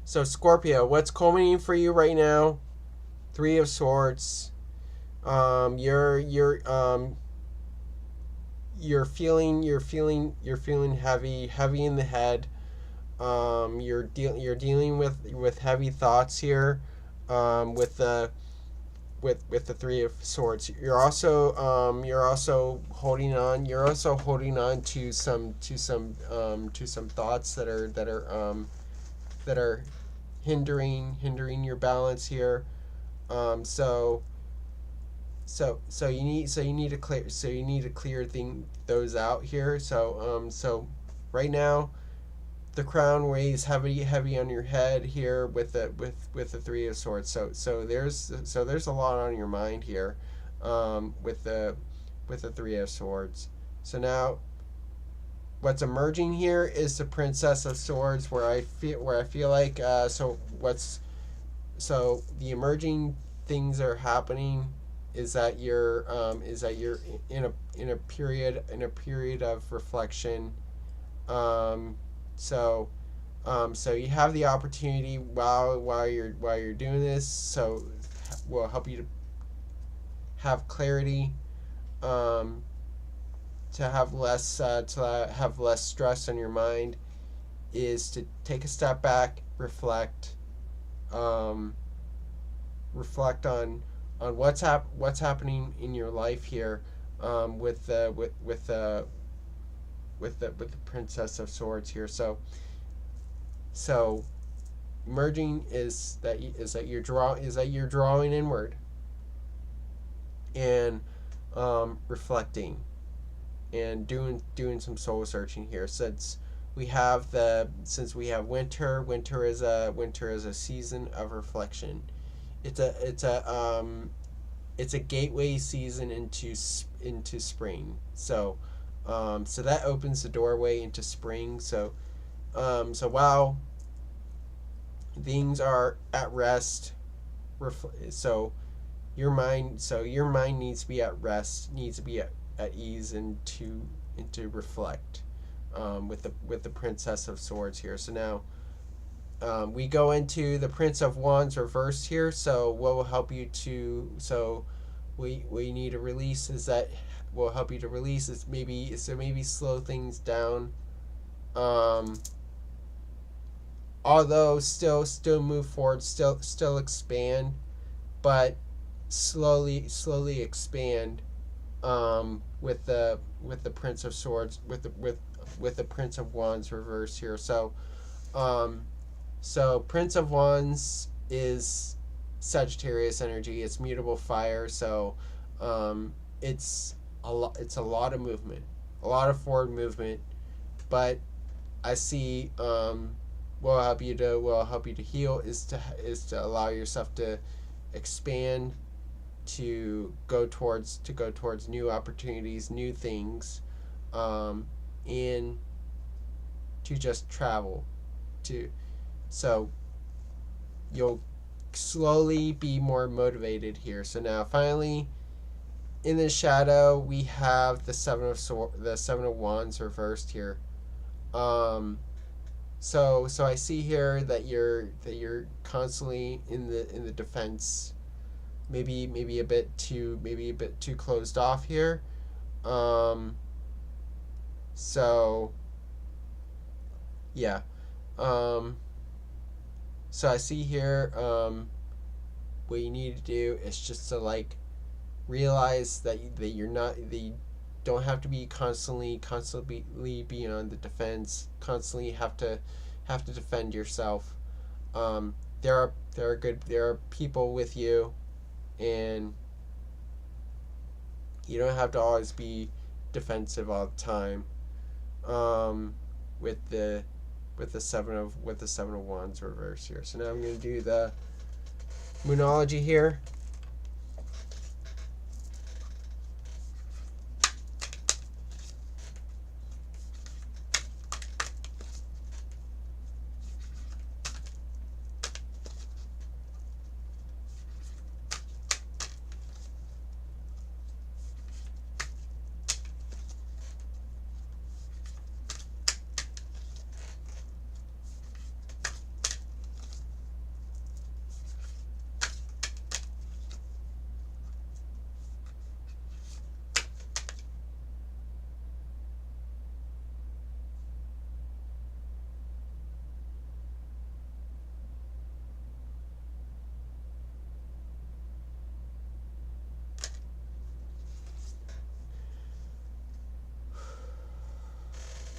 Scorpio, what's culminating for you right now? Three of Swords. You're feeling heavy in the head. You're dealing with heavy thoughts here, with the Three of Swords. You're also holding on to some thoughts that are hindering your balance here. So you need to clear those out here. So right now, the crown weighs heavy on your head here with the Three of Swords. So there's a lot on your mind here, with the Three of Swords. So now, what's emerging here is the Princess of Swords, where I feel like the emerging things that are happening is that you're in a period of reflection. So you have the opportunity while you're doing this. So will help you to have clarity. to have less stress on your mind is to take a step back, um, reflect on what's happening in your life here, with the Princess of Swords here. So merging is that you're drawing inward and reflecting and doing some soul searching here. Since we have winter is a season of reflection. It's a gateway season into spring. So that opens the doorway into spring. So while things are at rest, so your mind needs to be at rest, needs to be at ease, and to reflect, with the Princess of Swords here. So now, we go into the Prince of Wands reversed here. So what will help you to we need a release is that will help you to release is maybe slow things down, although still move forward, still expand, but slowly expand, with the Prince of Swords, with the Prince of Wands reverse here. So Prince of Wands is Sagittarius energy. It's mutable fire. So it's a lot of movement, a lot of forward movement, but I see, will help you to heal is to allow yourself to expand, to go towards new opportunities, new things, and to just travel to so you'll slowly be more motivated here. So now finally in the shadow we have the Seven of Wands reversed here. So I see here that you're constantly in the defense, maybe a bit too closed off here. So yeah. So I see here, what you need to do is just to realize that you don't have to be constantly being on the defense, constantly have to defend yourself. There are people with you, and you don't have to always be defensive all the time. With the Seven of Wands reverse here. So now I'm going to do the Moonology here.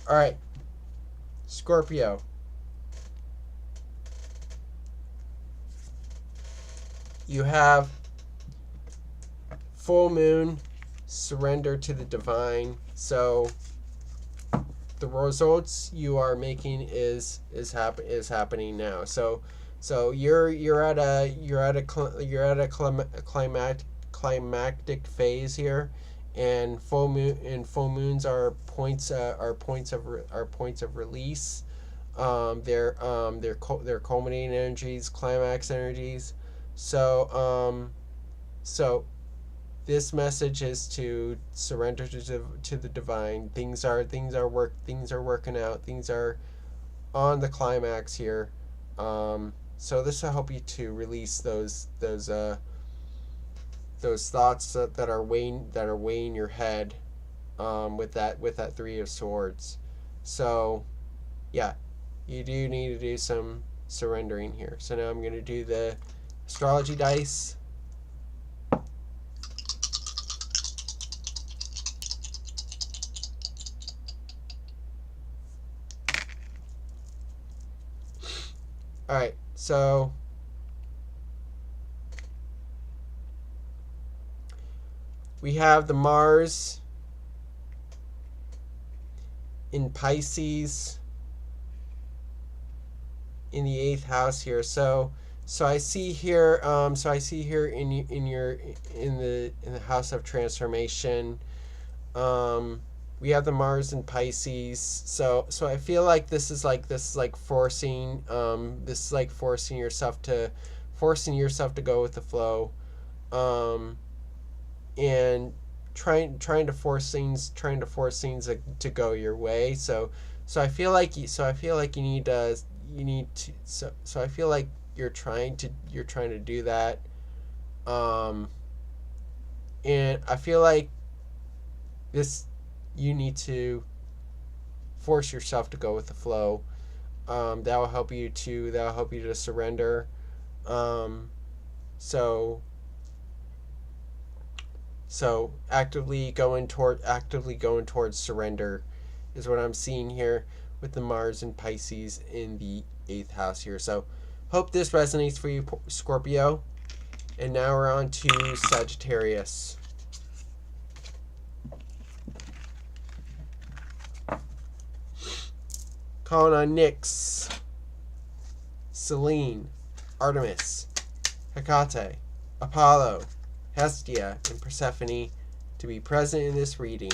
All right, Scorpio. You have full moon, surrender to the divine. So the results you are making is happening now. So you're at a climactic phase here, and full moons are points of release. They're culminating energies, climax energies. So this message is to surrender to the divine. Things are working out. Things are on the climax here. So this will help you to release those thoughts that are weighing your head, with that Three of Swords. So yeah, you do need to do some surrendering here. So now I'm going to do the astrology dice. All right, so we have the Mars in Pisces in the 8th house here. So I see here in the house of transformation, we have the Mars in Pisces. So I feel like this is like forcing yourself to go with the flow, and trying to force things to go your way. So I feel like you need to so I feel like you're trying to do that, and I feel like you need to force yourself to go with the flow. That will help you to surrender. So actively going towards surrender is what I'm seeing here with the Mars and Pisces in the 8th house here. So hope this resonates for you, Scorpio. And now we're on to Sagittarius. Calling on Nyx, Selene, Artemis, Hecate, Apollo, Hestia, and Persephone to be present in this reading.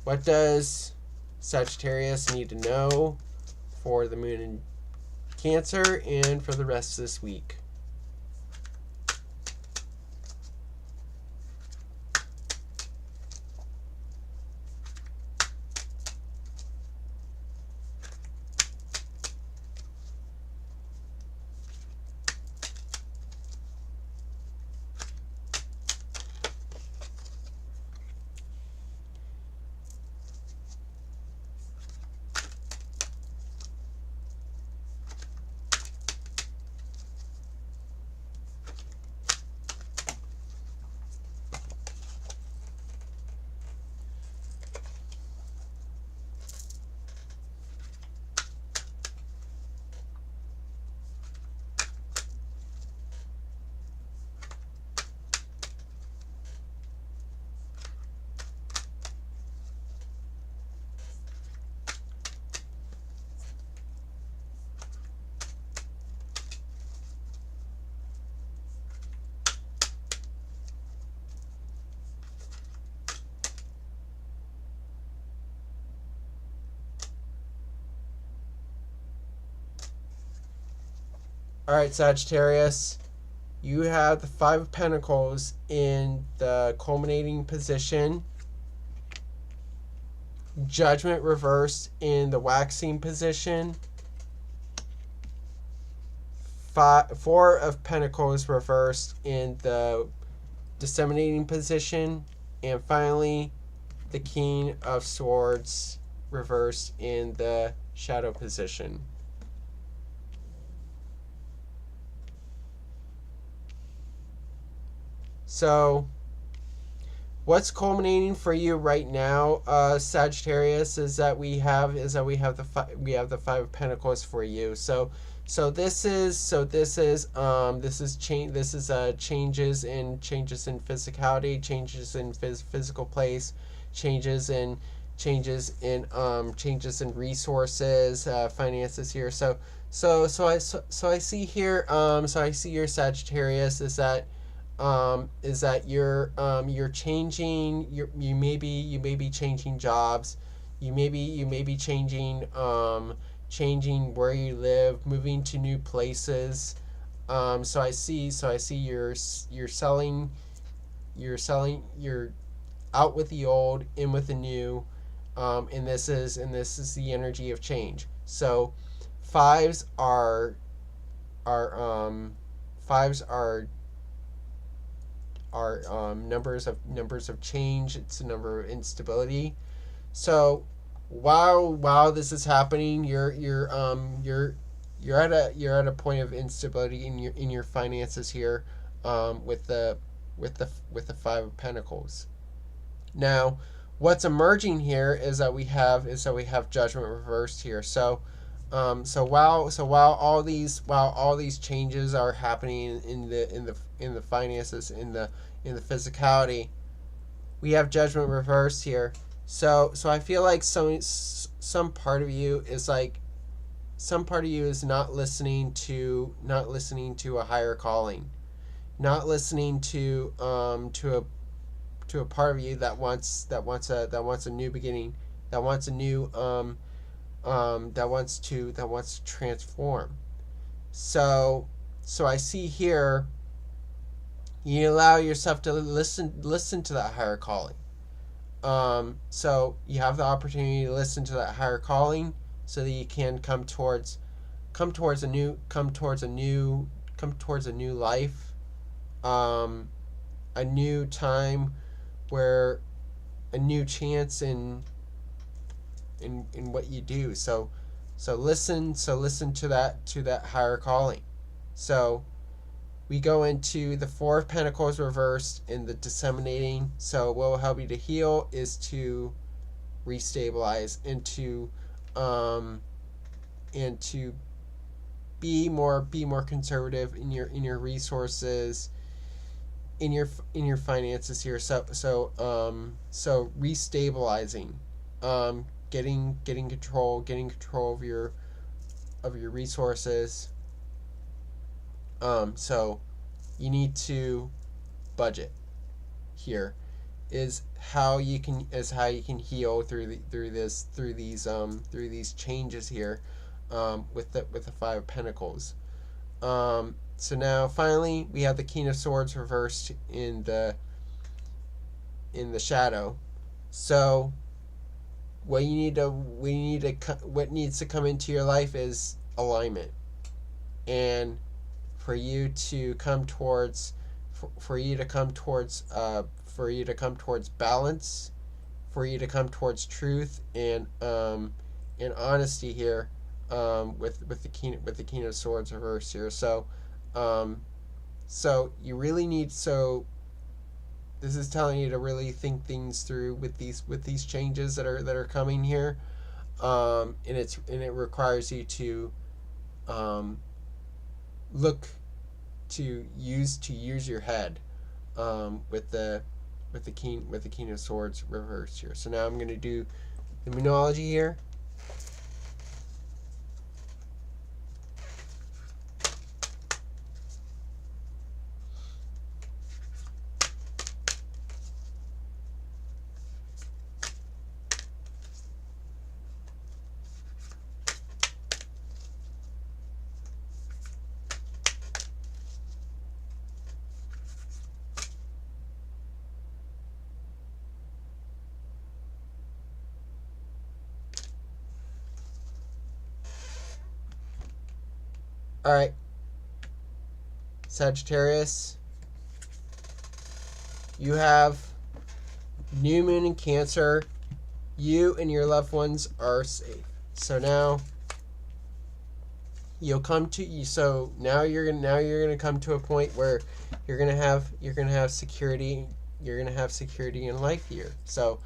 What does Sagittarius need to know for the moon in Cancer and for the rest of this week? All right, Sagittarius, you have the Five of Pentacles in the culminating position, Judgment reversed in the waxing position, Four of Pentacles reversed in the disseminating position, and finally the King of Swords reversed in the shadow position. So what's culminating for you right now, Sagittarius, is that we have the Five of Pentacles for you. So this is changes in physicality, changes in physical place, changes in resources, finances here. So I see here, I see your Sagittarius is that you're changing, you may be changing jobs, you may be changing where you live, moving to new places. So I see you're out with the old, in with the new, and this is the energy of change. So fives are numbers of change. It's a number of instability. So while this is happening, you're at a point of instability in your finances here, with the Five of Pentacles. Now, what's emerging here is that we have Judgment reversed here. So while all these changes are happening in the finances, in the physicality, we have Judgment reversed here. So I feel like some part of you is not listening to a higher calling, not listening to a part of you that wants a new beginning, that wants to transform. So I see here, you allow yourself to listen to that higher calling. So you have the opportunity to listen to that higher calling, so that you can come towards a new life, a new time, where a new chance in what you do. So listen to that higher calling. So we go into the Four of Pentacles reversed in the disseminating. So what will help you to heal is to restabilize, and to be more conservative in your resources, in your finances here. So restabilizing, getting control of your resources. So you need to budget here, is how you can heal through these changes here, with the Five of Pentacles. So now finally we have the King of Swords reversed in the shadow. So what needs to come into your life is alignment, and for you to come towards balance, for you to come towards truth and honesty here, with the King of Swords reversed here. So you really need, this is telling you to really think things through with these changes that are coming here, and it requires you to look to use your head, with the King of Swords reversed here. So now I'm going to do the Moonology here. All right, Sagittarius, you have new moon in Cancer. You and your loved ones are safe. So now you'll come to you. So now you're gonna come to a point where you're gonna have security. You're gonna have security in life here. So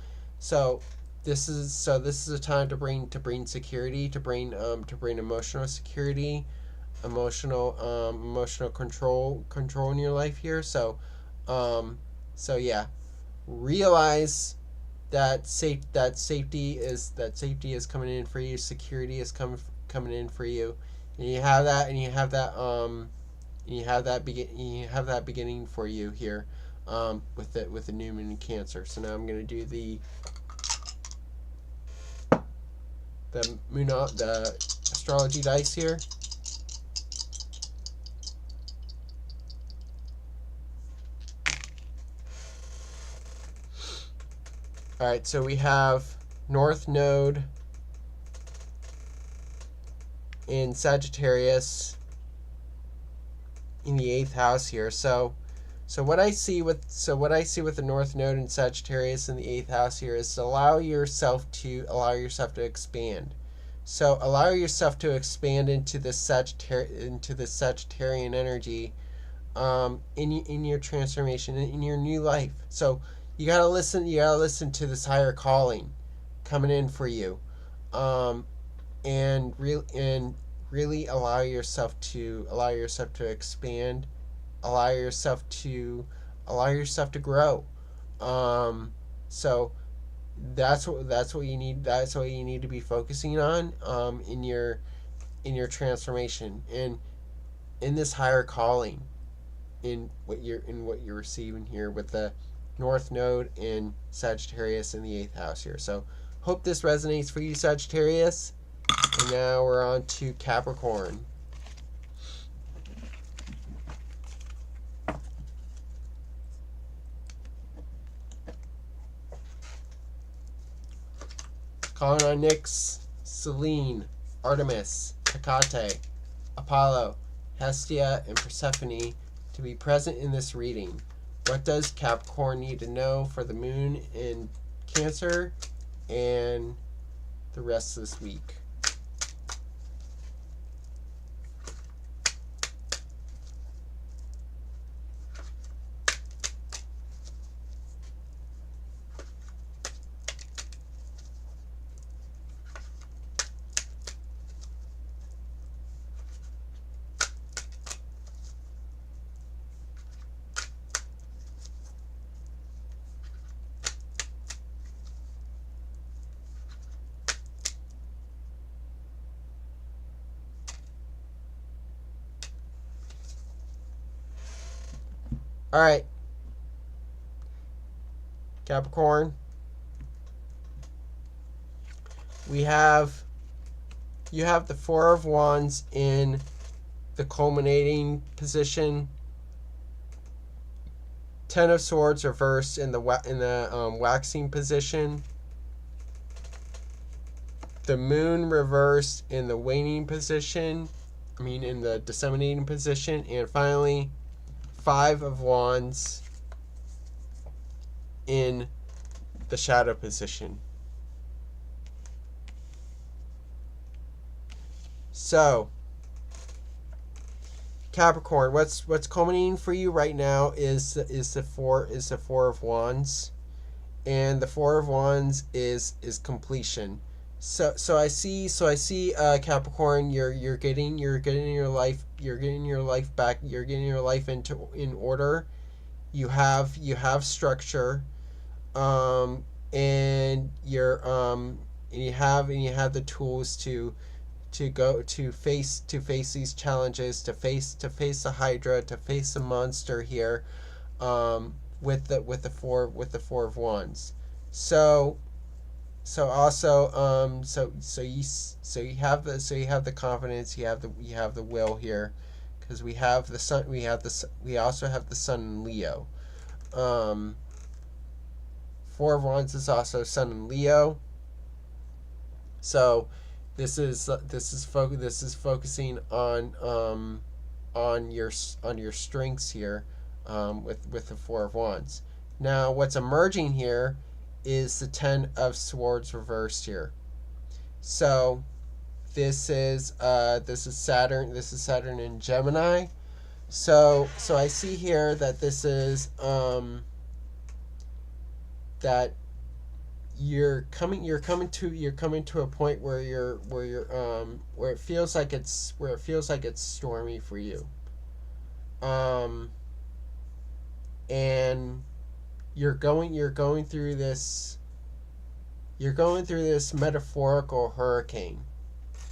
this is a time to bring security, to bring emotional security, emotional control in your life here. So yeah, realize that safety is coming in for you. Security is coming in for you, and you have that beginning for you here, with the new moon in Cancer. So now I'm going to do the astrology dice here. All right, so we have North Node in Sagittarius in the 8th house here. So So what I see with the North Node in Sagittarius in the 8th house here is to allow yourself to expand. So allow yourself to expand into the Sagittarian energy, in your transformation, in your new life. So you gotta listen to this higher calling coming in for you, and really allow yourself to expand, allow yourself to grow. So that's what you need. That's what you need to be focusing on, in your transformation, and in this higher calling, in what you're receiving here with the North Node in Sagittarius in the 8th house here. So hope this resonates for you, Sagittarius. And now we're on to Capricorn. Calling on Nyx, Selene, Artemis, Hecate, Apollo, Hestia, and Persephone to be present in this reading. What does Capricorn need to know for the moon in Cancer and the rest of this week? All right, Capricorn, you have the Four of Wands in the culminating position, Ten of Swords reversed in the waxing position, the Moon reversed in the waning position, in the disseminating position, and finally Five of Wands in the shadow position. So, Capricorn, what's culminating for you right now is the Four of Wands, and the Four of Wands is completion. So I see Capricorn, you're getting your life back, you're getting your life in order. You have structure, and you have the tools to face these challenges, to face the Hydra, to face the monster here, with the Four of Wands. So also, you have the confidence, you have the will here, because we have the sun, we also have the sun in Leo. Four of Wands is also sun in Leo. So this is focusing on your strengths here, with the Four of Wands. Now what's emerging here is the Ten of Swords reversed here. So this is Saturn in Gemini. So I see here that this is that you're coming to a point where it feels like it's stormy for you. And you're going through this metaphorical hurricane.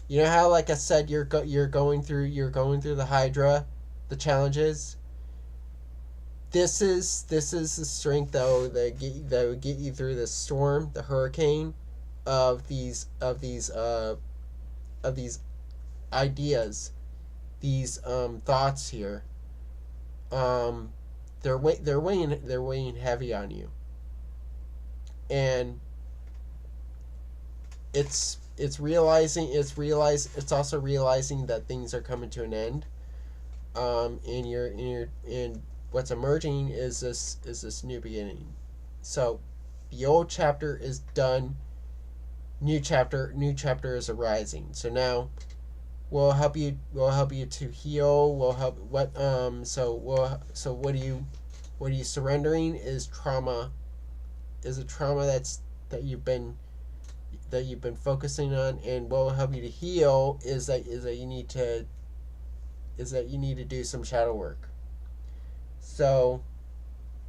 You know how, like I said, you're going through the Hydra, the challenges. This is the strength that would get you through the storm, the hurricane of these ideas, these thoughts here. They're weighing heavy on you, and it's also realizing that things are coming to an end, and what's emerging is this new beginning. So the old chapter is done. New chapter is arising. So now we'll help you to heal. We'll help what so what are you surrendering is trauma, is a trauma that you've been focusing on, and what will help you to heal is that you need to do some shadow work. So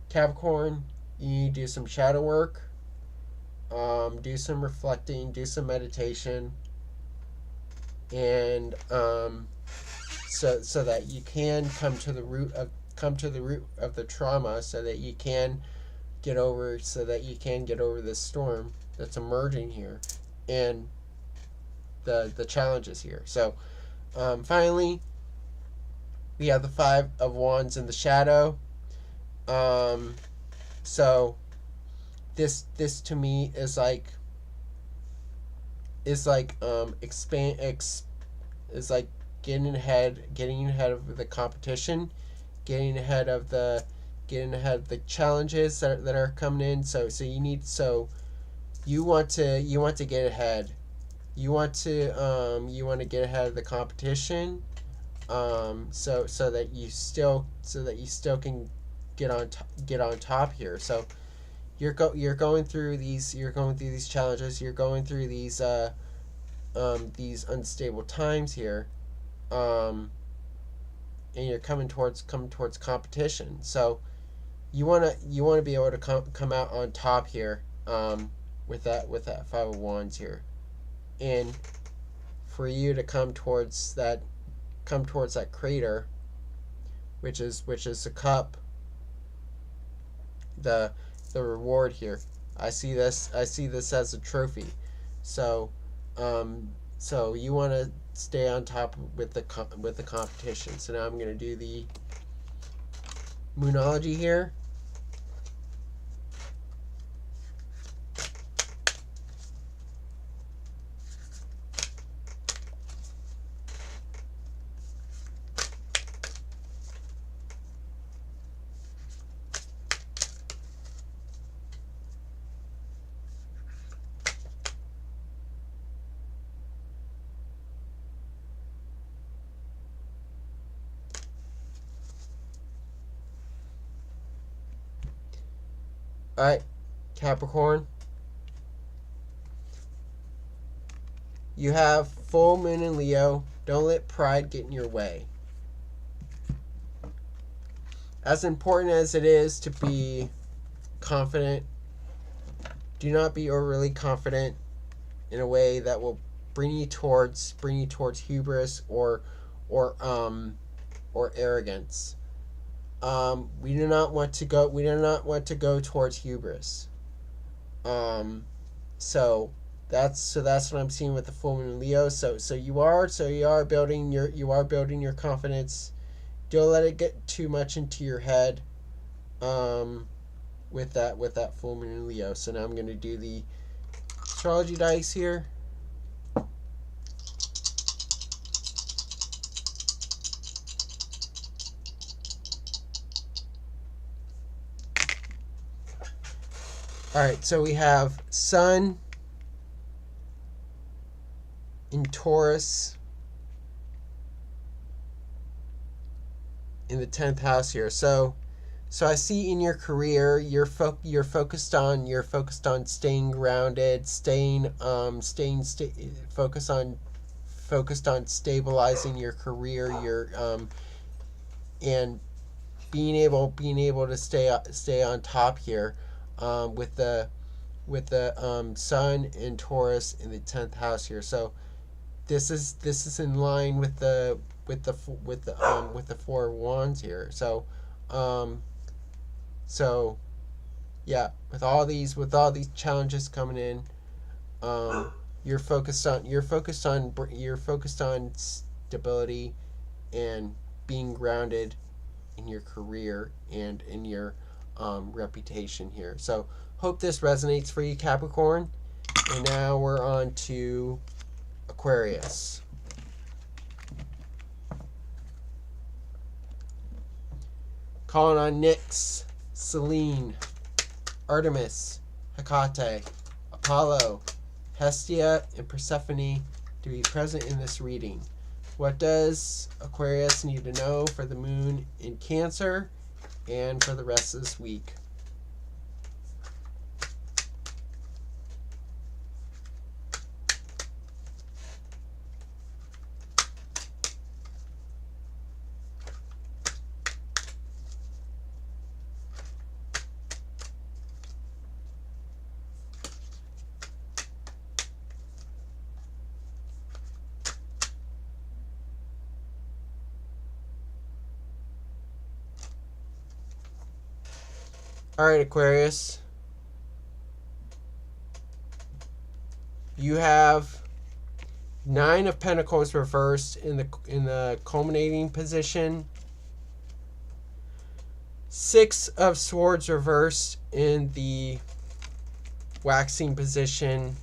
Capricorn, you need to do some shadow work, do some reflecting, do some meditation, and so that you can come to the root of the trauma, so that you can get over this storm that's emerging here, and the challenges here. So finally, we have the Five of Wands in the shadow. So this to me is like getting ahead of the competition, getting ahead of the challenges that are coming in. So you want to get ahead. You want to get ahead of the competition. So that you still can get on top here. So you're going through these challenges. You're going through these unstable times here, and you're coming towards competition. So you want to be able to come out on top here, with that Five of Wands here, and for you to come towards that crater, which is the cup, the reward here. I see this as a trophy. So you want to stay on top with the competition. So now I'm going to do the Moonology here. Alright, Capricorn. You have full moon in Leo. Don't let pride get in your way. As important as it is to be confident, do not be overly confident in a way that will bring you towards hubris or arrogance. We do not want to go towards hubris. So that's what I'm seeing with the full moon in Leo. So you are building your confidence. Don't let it get too much into your head. With that full moon in Leo. So now I'm going to do the astrology dice here. Alright, so we have Sun in Taurus in the 10th house here. So I see in your career you're focused on staying grounded, focused on stabilizing your career, and being able to stay on top here. With the Sun in Taurus in the 10th house here. So this is in line with the Four of Wands here. So yeah, with all these challenges coming in, you're focused on stability and being grounded in your career and in your reputation here. So hope this resonates for you, Capricorn. And now we're on to Aquarius. Calling on Nyx, Selene, Artemis, Hecate, Apollo, Hestia, and Persephone to be present in this reading. What does Aquarius need to know for the moon in Cancer and for the rest of this week? All right, Aquarius. You have 9 of Pentacles reversed in the culminating position. 6 of Swords reversed in the waxing position.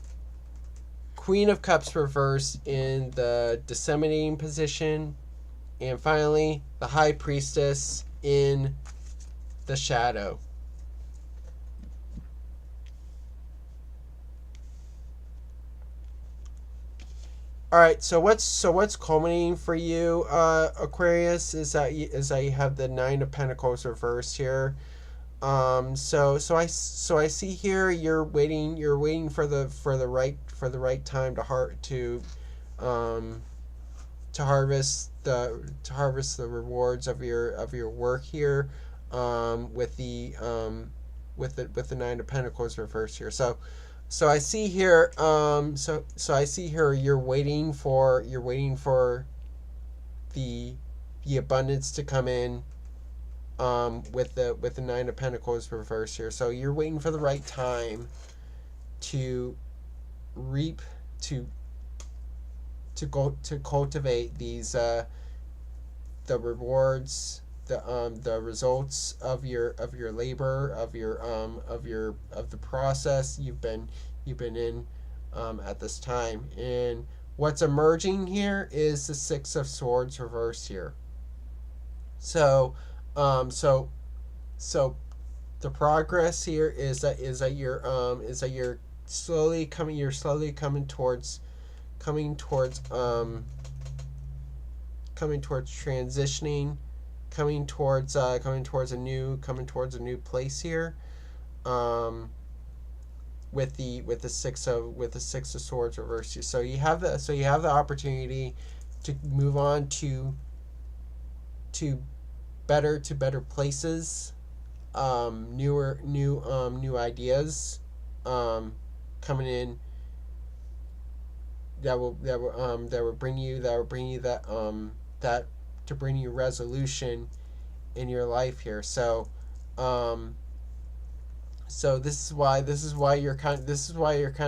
Queen of Cups reversed in the disseminating position. And finally, the High Priestess in the shadow. All right, so what's culminating for you, Aquarius, is that you have the 9 of Pentacles reversed here. So I see here you're waiting for the right time to harvest the rewards of your work here, with the 9 of Pentacles reversed here. So I see here, so I see here you're waiting for the abundance to come in, with the 9 of Pentacles reversed here. So you're waiting for the right time to reap, to cultivate these the rewards, the results of your labor, of the process you've been in at this time. And what's emerging here is the 6 of Swords reversed here. So the progress here is that you're slowly coming towards transitioning, coming towards a new place here, with the 6 of Swords reversed here. So you have the opportunity to move on to better places, new ideas coming in that will bring you to bring you resolution in your life here. So this is why you're kind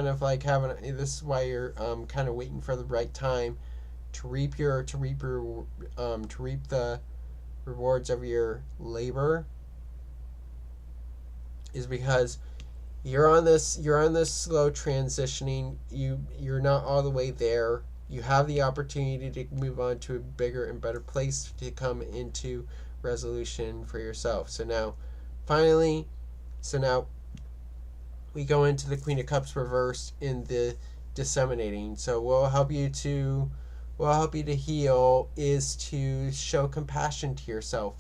of like having, this is why you're kind of waiting for the right time to reap the rewards of your labor, is because you're on this slow transitioning. You're not all the way there. You have the opportunity to move on to a bigger and better place, to come into resolution for yourself. So now we go into the Queen of Cups reversed in the disseminating. So what will help you to heal is to show compassion to yourself.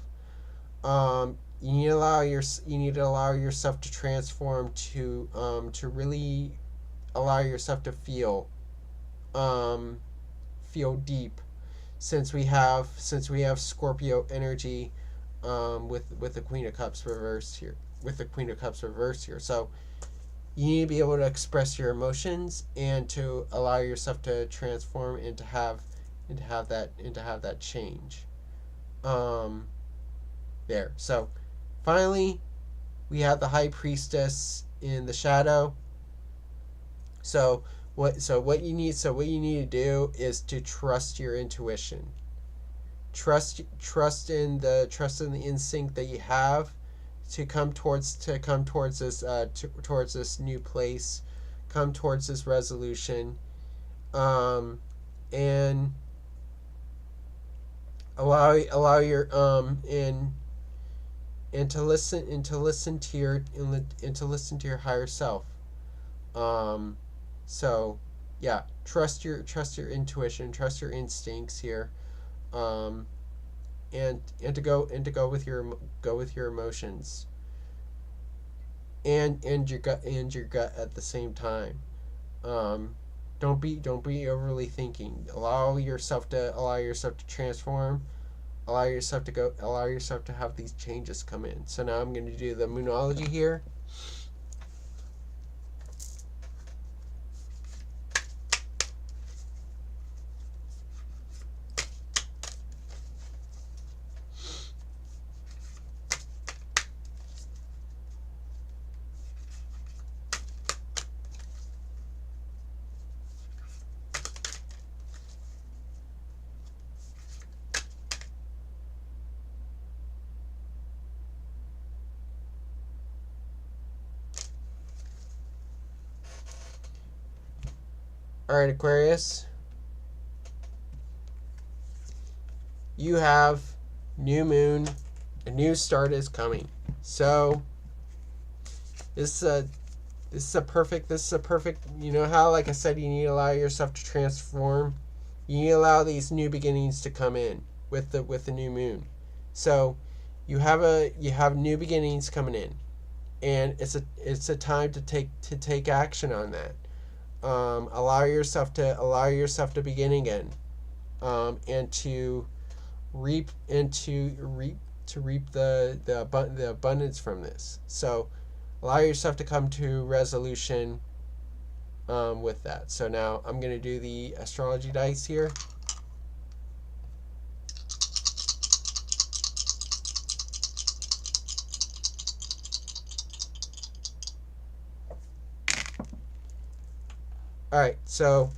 You need to allow yourself to transform, to really allow yourself to feel deep, since we have Scorpio energy, with the Queen of Cups reversed here. So you need to be able to express your emotions and to allow yourself to transform and to have that change. There. So finally, we have the High Priestess in the shadow. So what you need to do is to trust your intuition. Trust in the instinct that you have to come towards this new place, come towards this resolution, and allow your listen to your higher self. So yeah, trust your intuition, trust your instincts here. Um, and to go with your emotions and your gut at the same time. Um, don't be overly thinking. Allow yourself to transform. Allow yourself to have these changes come in. So now I'm going to do the Moonology here. All right, Aquarius. You have new moon. A new start is coming. So this is a perfect. You know how, like I said, you need to allow yourself to transform. You need to allow these new beginnings to come in with the new moon. So you have new beginnings coming in, and it's a time to take action on that. Allow yourself to begin again, and to reap the abundance from this. So allow yourself to come to resolution with that. So now I'm going to do the astrology dice here. All right, so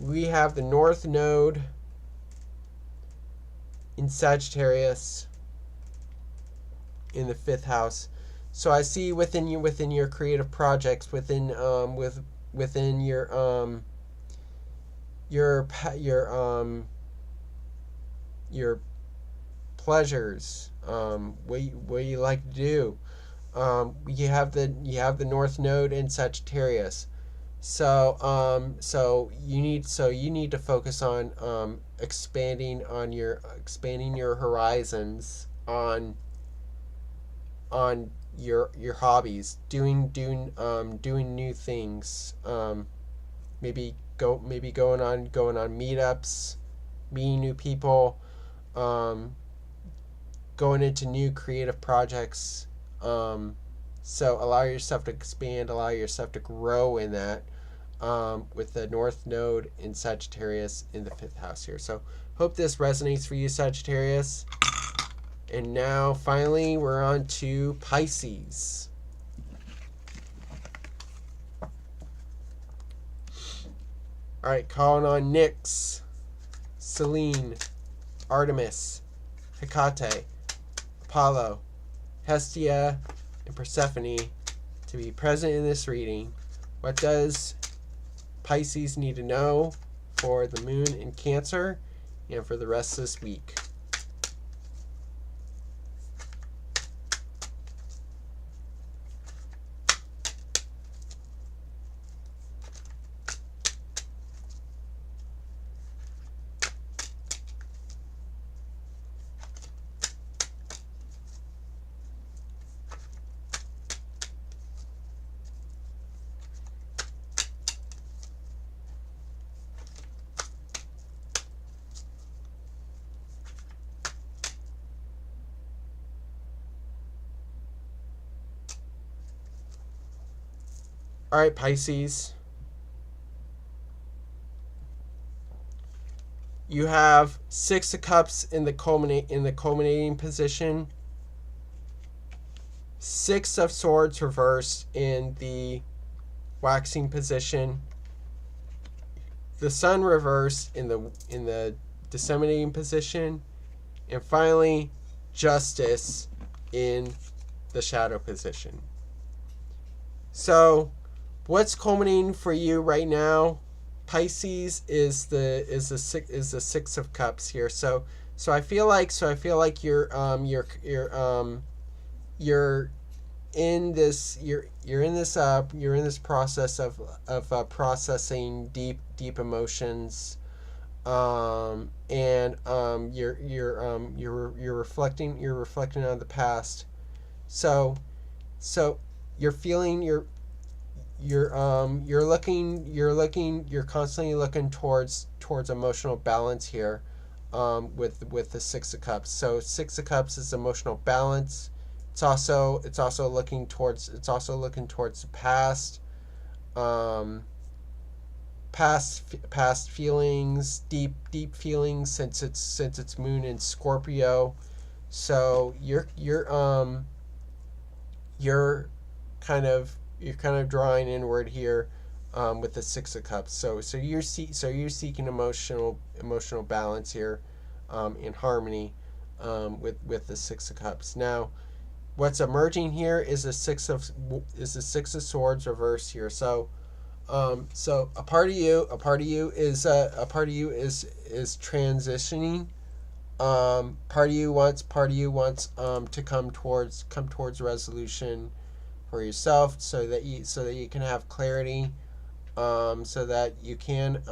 we have the North Node in Sagittarius in the 5th house. So I see within your creative projects, within your pleasures, what you like to do. You have the North Node in Sagittarius. So you need to focus on expanding your horizons on your hobbies, doing new things. Maybe going on meetups, meeting new people, going into new creative projects. So allow yourself to expand, allow yourself to grow in that, with the North Node in Sagittarius in the 5th house here. So hope this resonates for you, Sagittarius. And now finally we're on to Pisces. All right, calling on Nyx, Selene, Artemis, Hecate, Apollo, Hestia, and Persephone to be present in this reading. What does Pisces need to know for the moon in Cancer and for the rest of this week? All right, Pisces. You have 6 of Cups in the culminating position. 6 of Swords reversed in the waxing position. The Sun reversed in the disseminating position, and finally Justice in the shadow position. So what's culminating for you right now, Pisces, is the 6 of Cups here. So I feel like you're in this you're in this process of processing deep emotions, and you're reflecting on the past. So so you're feeling you're constantly looking towards emotional balance here, with the Six of Cups. So Six of Cups is emotional balance. It's also looking towards the past, um, past feelings, deep feelings, since it's Moon in Scorpio. So you're you're kind of drawing inward here, with the Six of Cups. So you're seeking emotional balance here, in harmony, with the Six of Cups. Now, what's emerging here is the Six of Swords reversed here. So a part of you is transitioning. Part of you wants to come towards resolution for yourself, so that you can have clarity, so that you can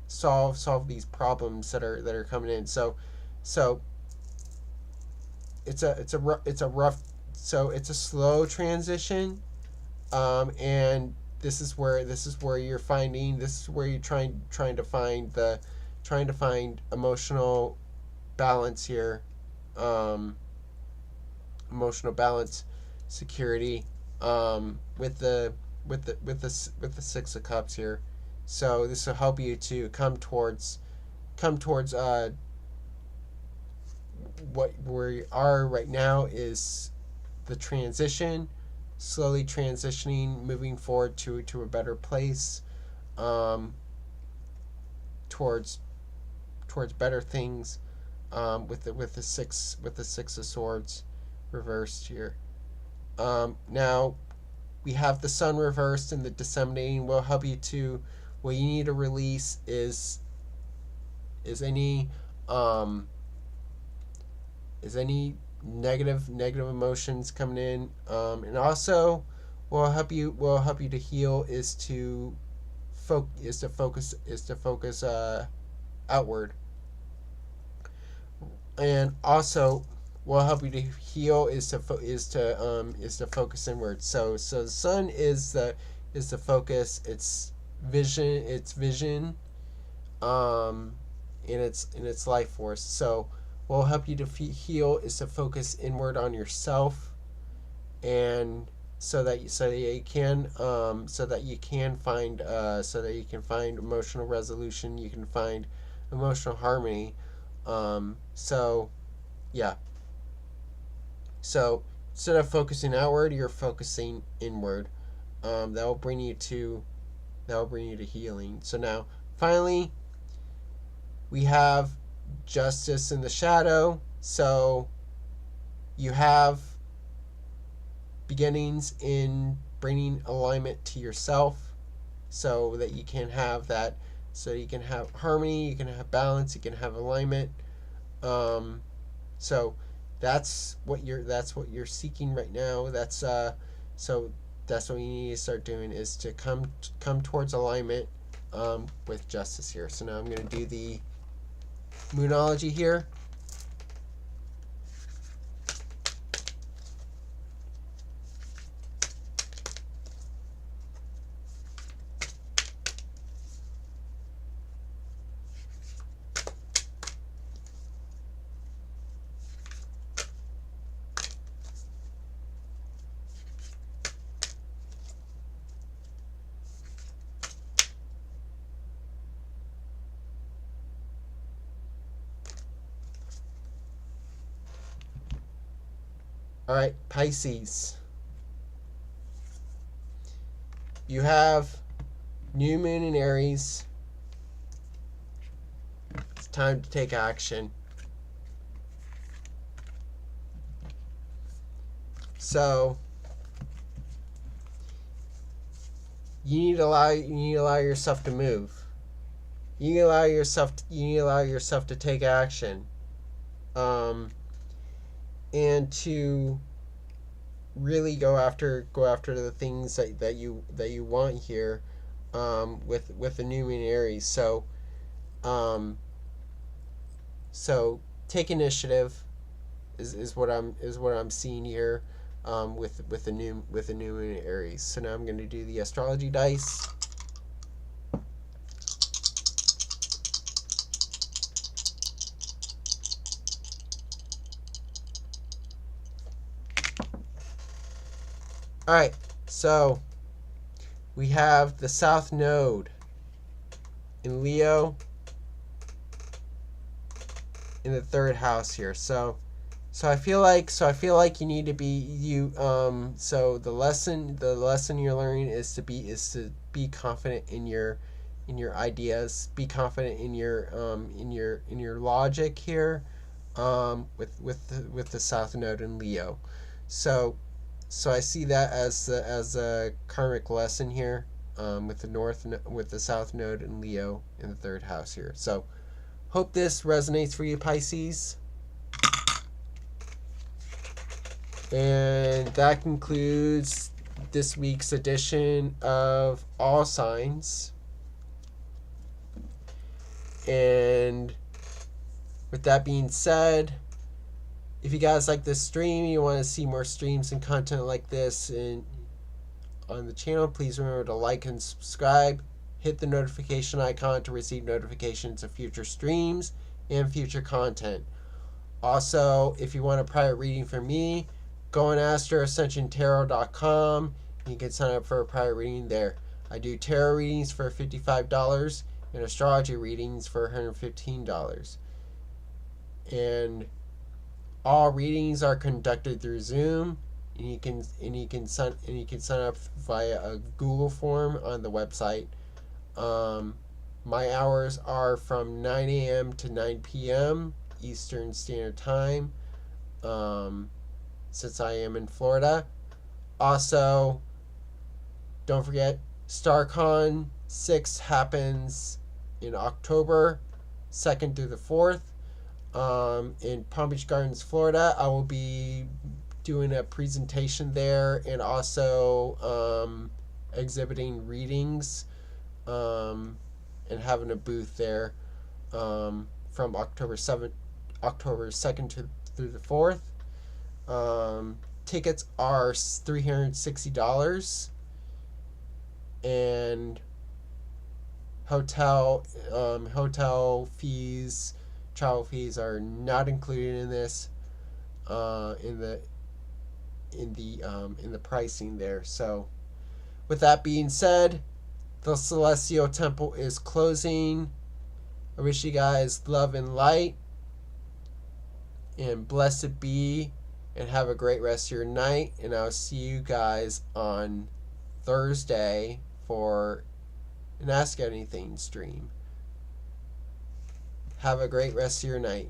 solve these problems that are coming in. So it's a rough, so it's a slow transition, and this is where you're trying to find emotional balance here, um, emotional balance, security, with the Six of Cups here. So this will help you to come towards what we are right now is the transition, slowly transitioning, moving forward to a better place, um, towards better things, with the Six of Swords reversed here. Now we have the Sun reversed, and the disseminating will help you to. What you need to release is any um, negative emotions coming in, and also will help you to heal is to focus outward, and also will help you to heal is to focus inward. So the Sun is the focus. It's vision, um, in its life force. So what will help you to heal is to focus inward on yourself, and so that you can find emotional resolution. You can find emotional harmony. So yeah. So instead of focusing outward, you're focusing inward. That will bring you to healing. So now, finally, we have Justice in the shadow. So you have beginnings in bringing alignment to yourself, so that you can have that. So you can have harmony, you can have balance, you can have alignment. So that's what you're seeking right now. So that's what you need to start doing, is to come towards alignment, with Justice here. So now I'm going to do the Moonology here. All right, Pisces. You have new moon in Aries. It's time to take action. So you need to allow yourself to move. You need to allow yourself to take action. And to really go after the things that you want here, with the new moon in Aries. Um, so take initiative is what I'm seeing here, with the new moon in Aries. So now I'm going to do the astrology dice. All right, so we have the South Node in Leo in the third house here. So I feel like you need to be so the lesson you're learning is to be confident in your ideas, be confident in your logic here, with the South Node in Leo. So I see that as a karmic lesson here, with the South Node in Leo in the third house here. So hope this resonates for you, Pisces. And that concludes this week's edition of All Signs. And with that being said, if you guys like this stream, you want to see more streams and content like this on the channel, please remember to like and subscribe. Hit the notification icon to receive notifications of future streams and future content. Also, if you want a private reading from me, go on Astro-Ascension.com. You can sign up for a private reading there. I do tarot readings for $55 and astrology readings for $115. And all readings are conducted through Zoom, and you can sign up via a Google form on the website. My hours are from 9 a.m. to 9 p.m. Eastern Standard Time, since I am in Florida. Also, don't forget, StarCon 6 happens in October 2nd through the 4th, in Palm Beach Gardens, Florida. I will be doing a presentation there, and also exhibiting readings, and having a booth there, from October 2nd through the 4th. Tickets are $360, and hotel fees, travel fees are not included in this, in the pricing there. So with that being said, the Celestial Temple is closing. I wish you guys love and light, and blessed be, and have a great rest of your night. And I'll see you guys on Thursday for an Ask Anything stream. Have a great rest of your night.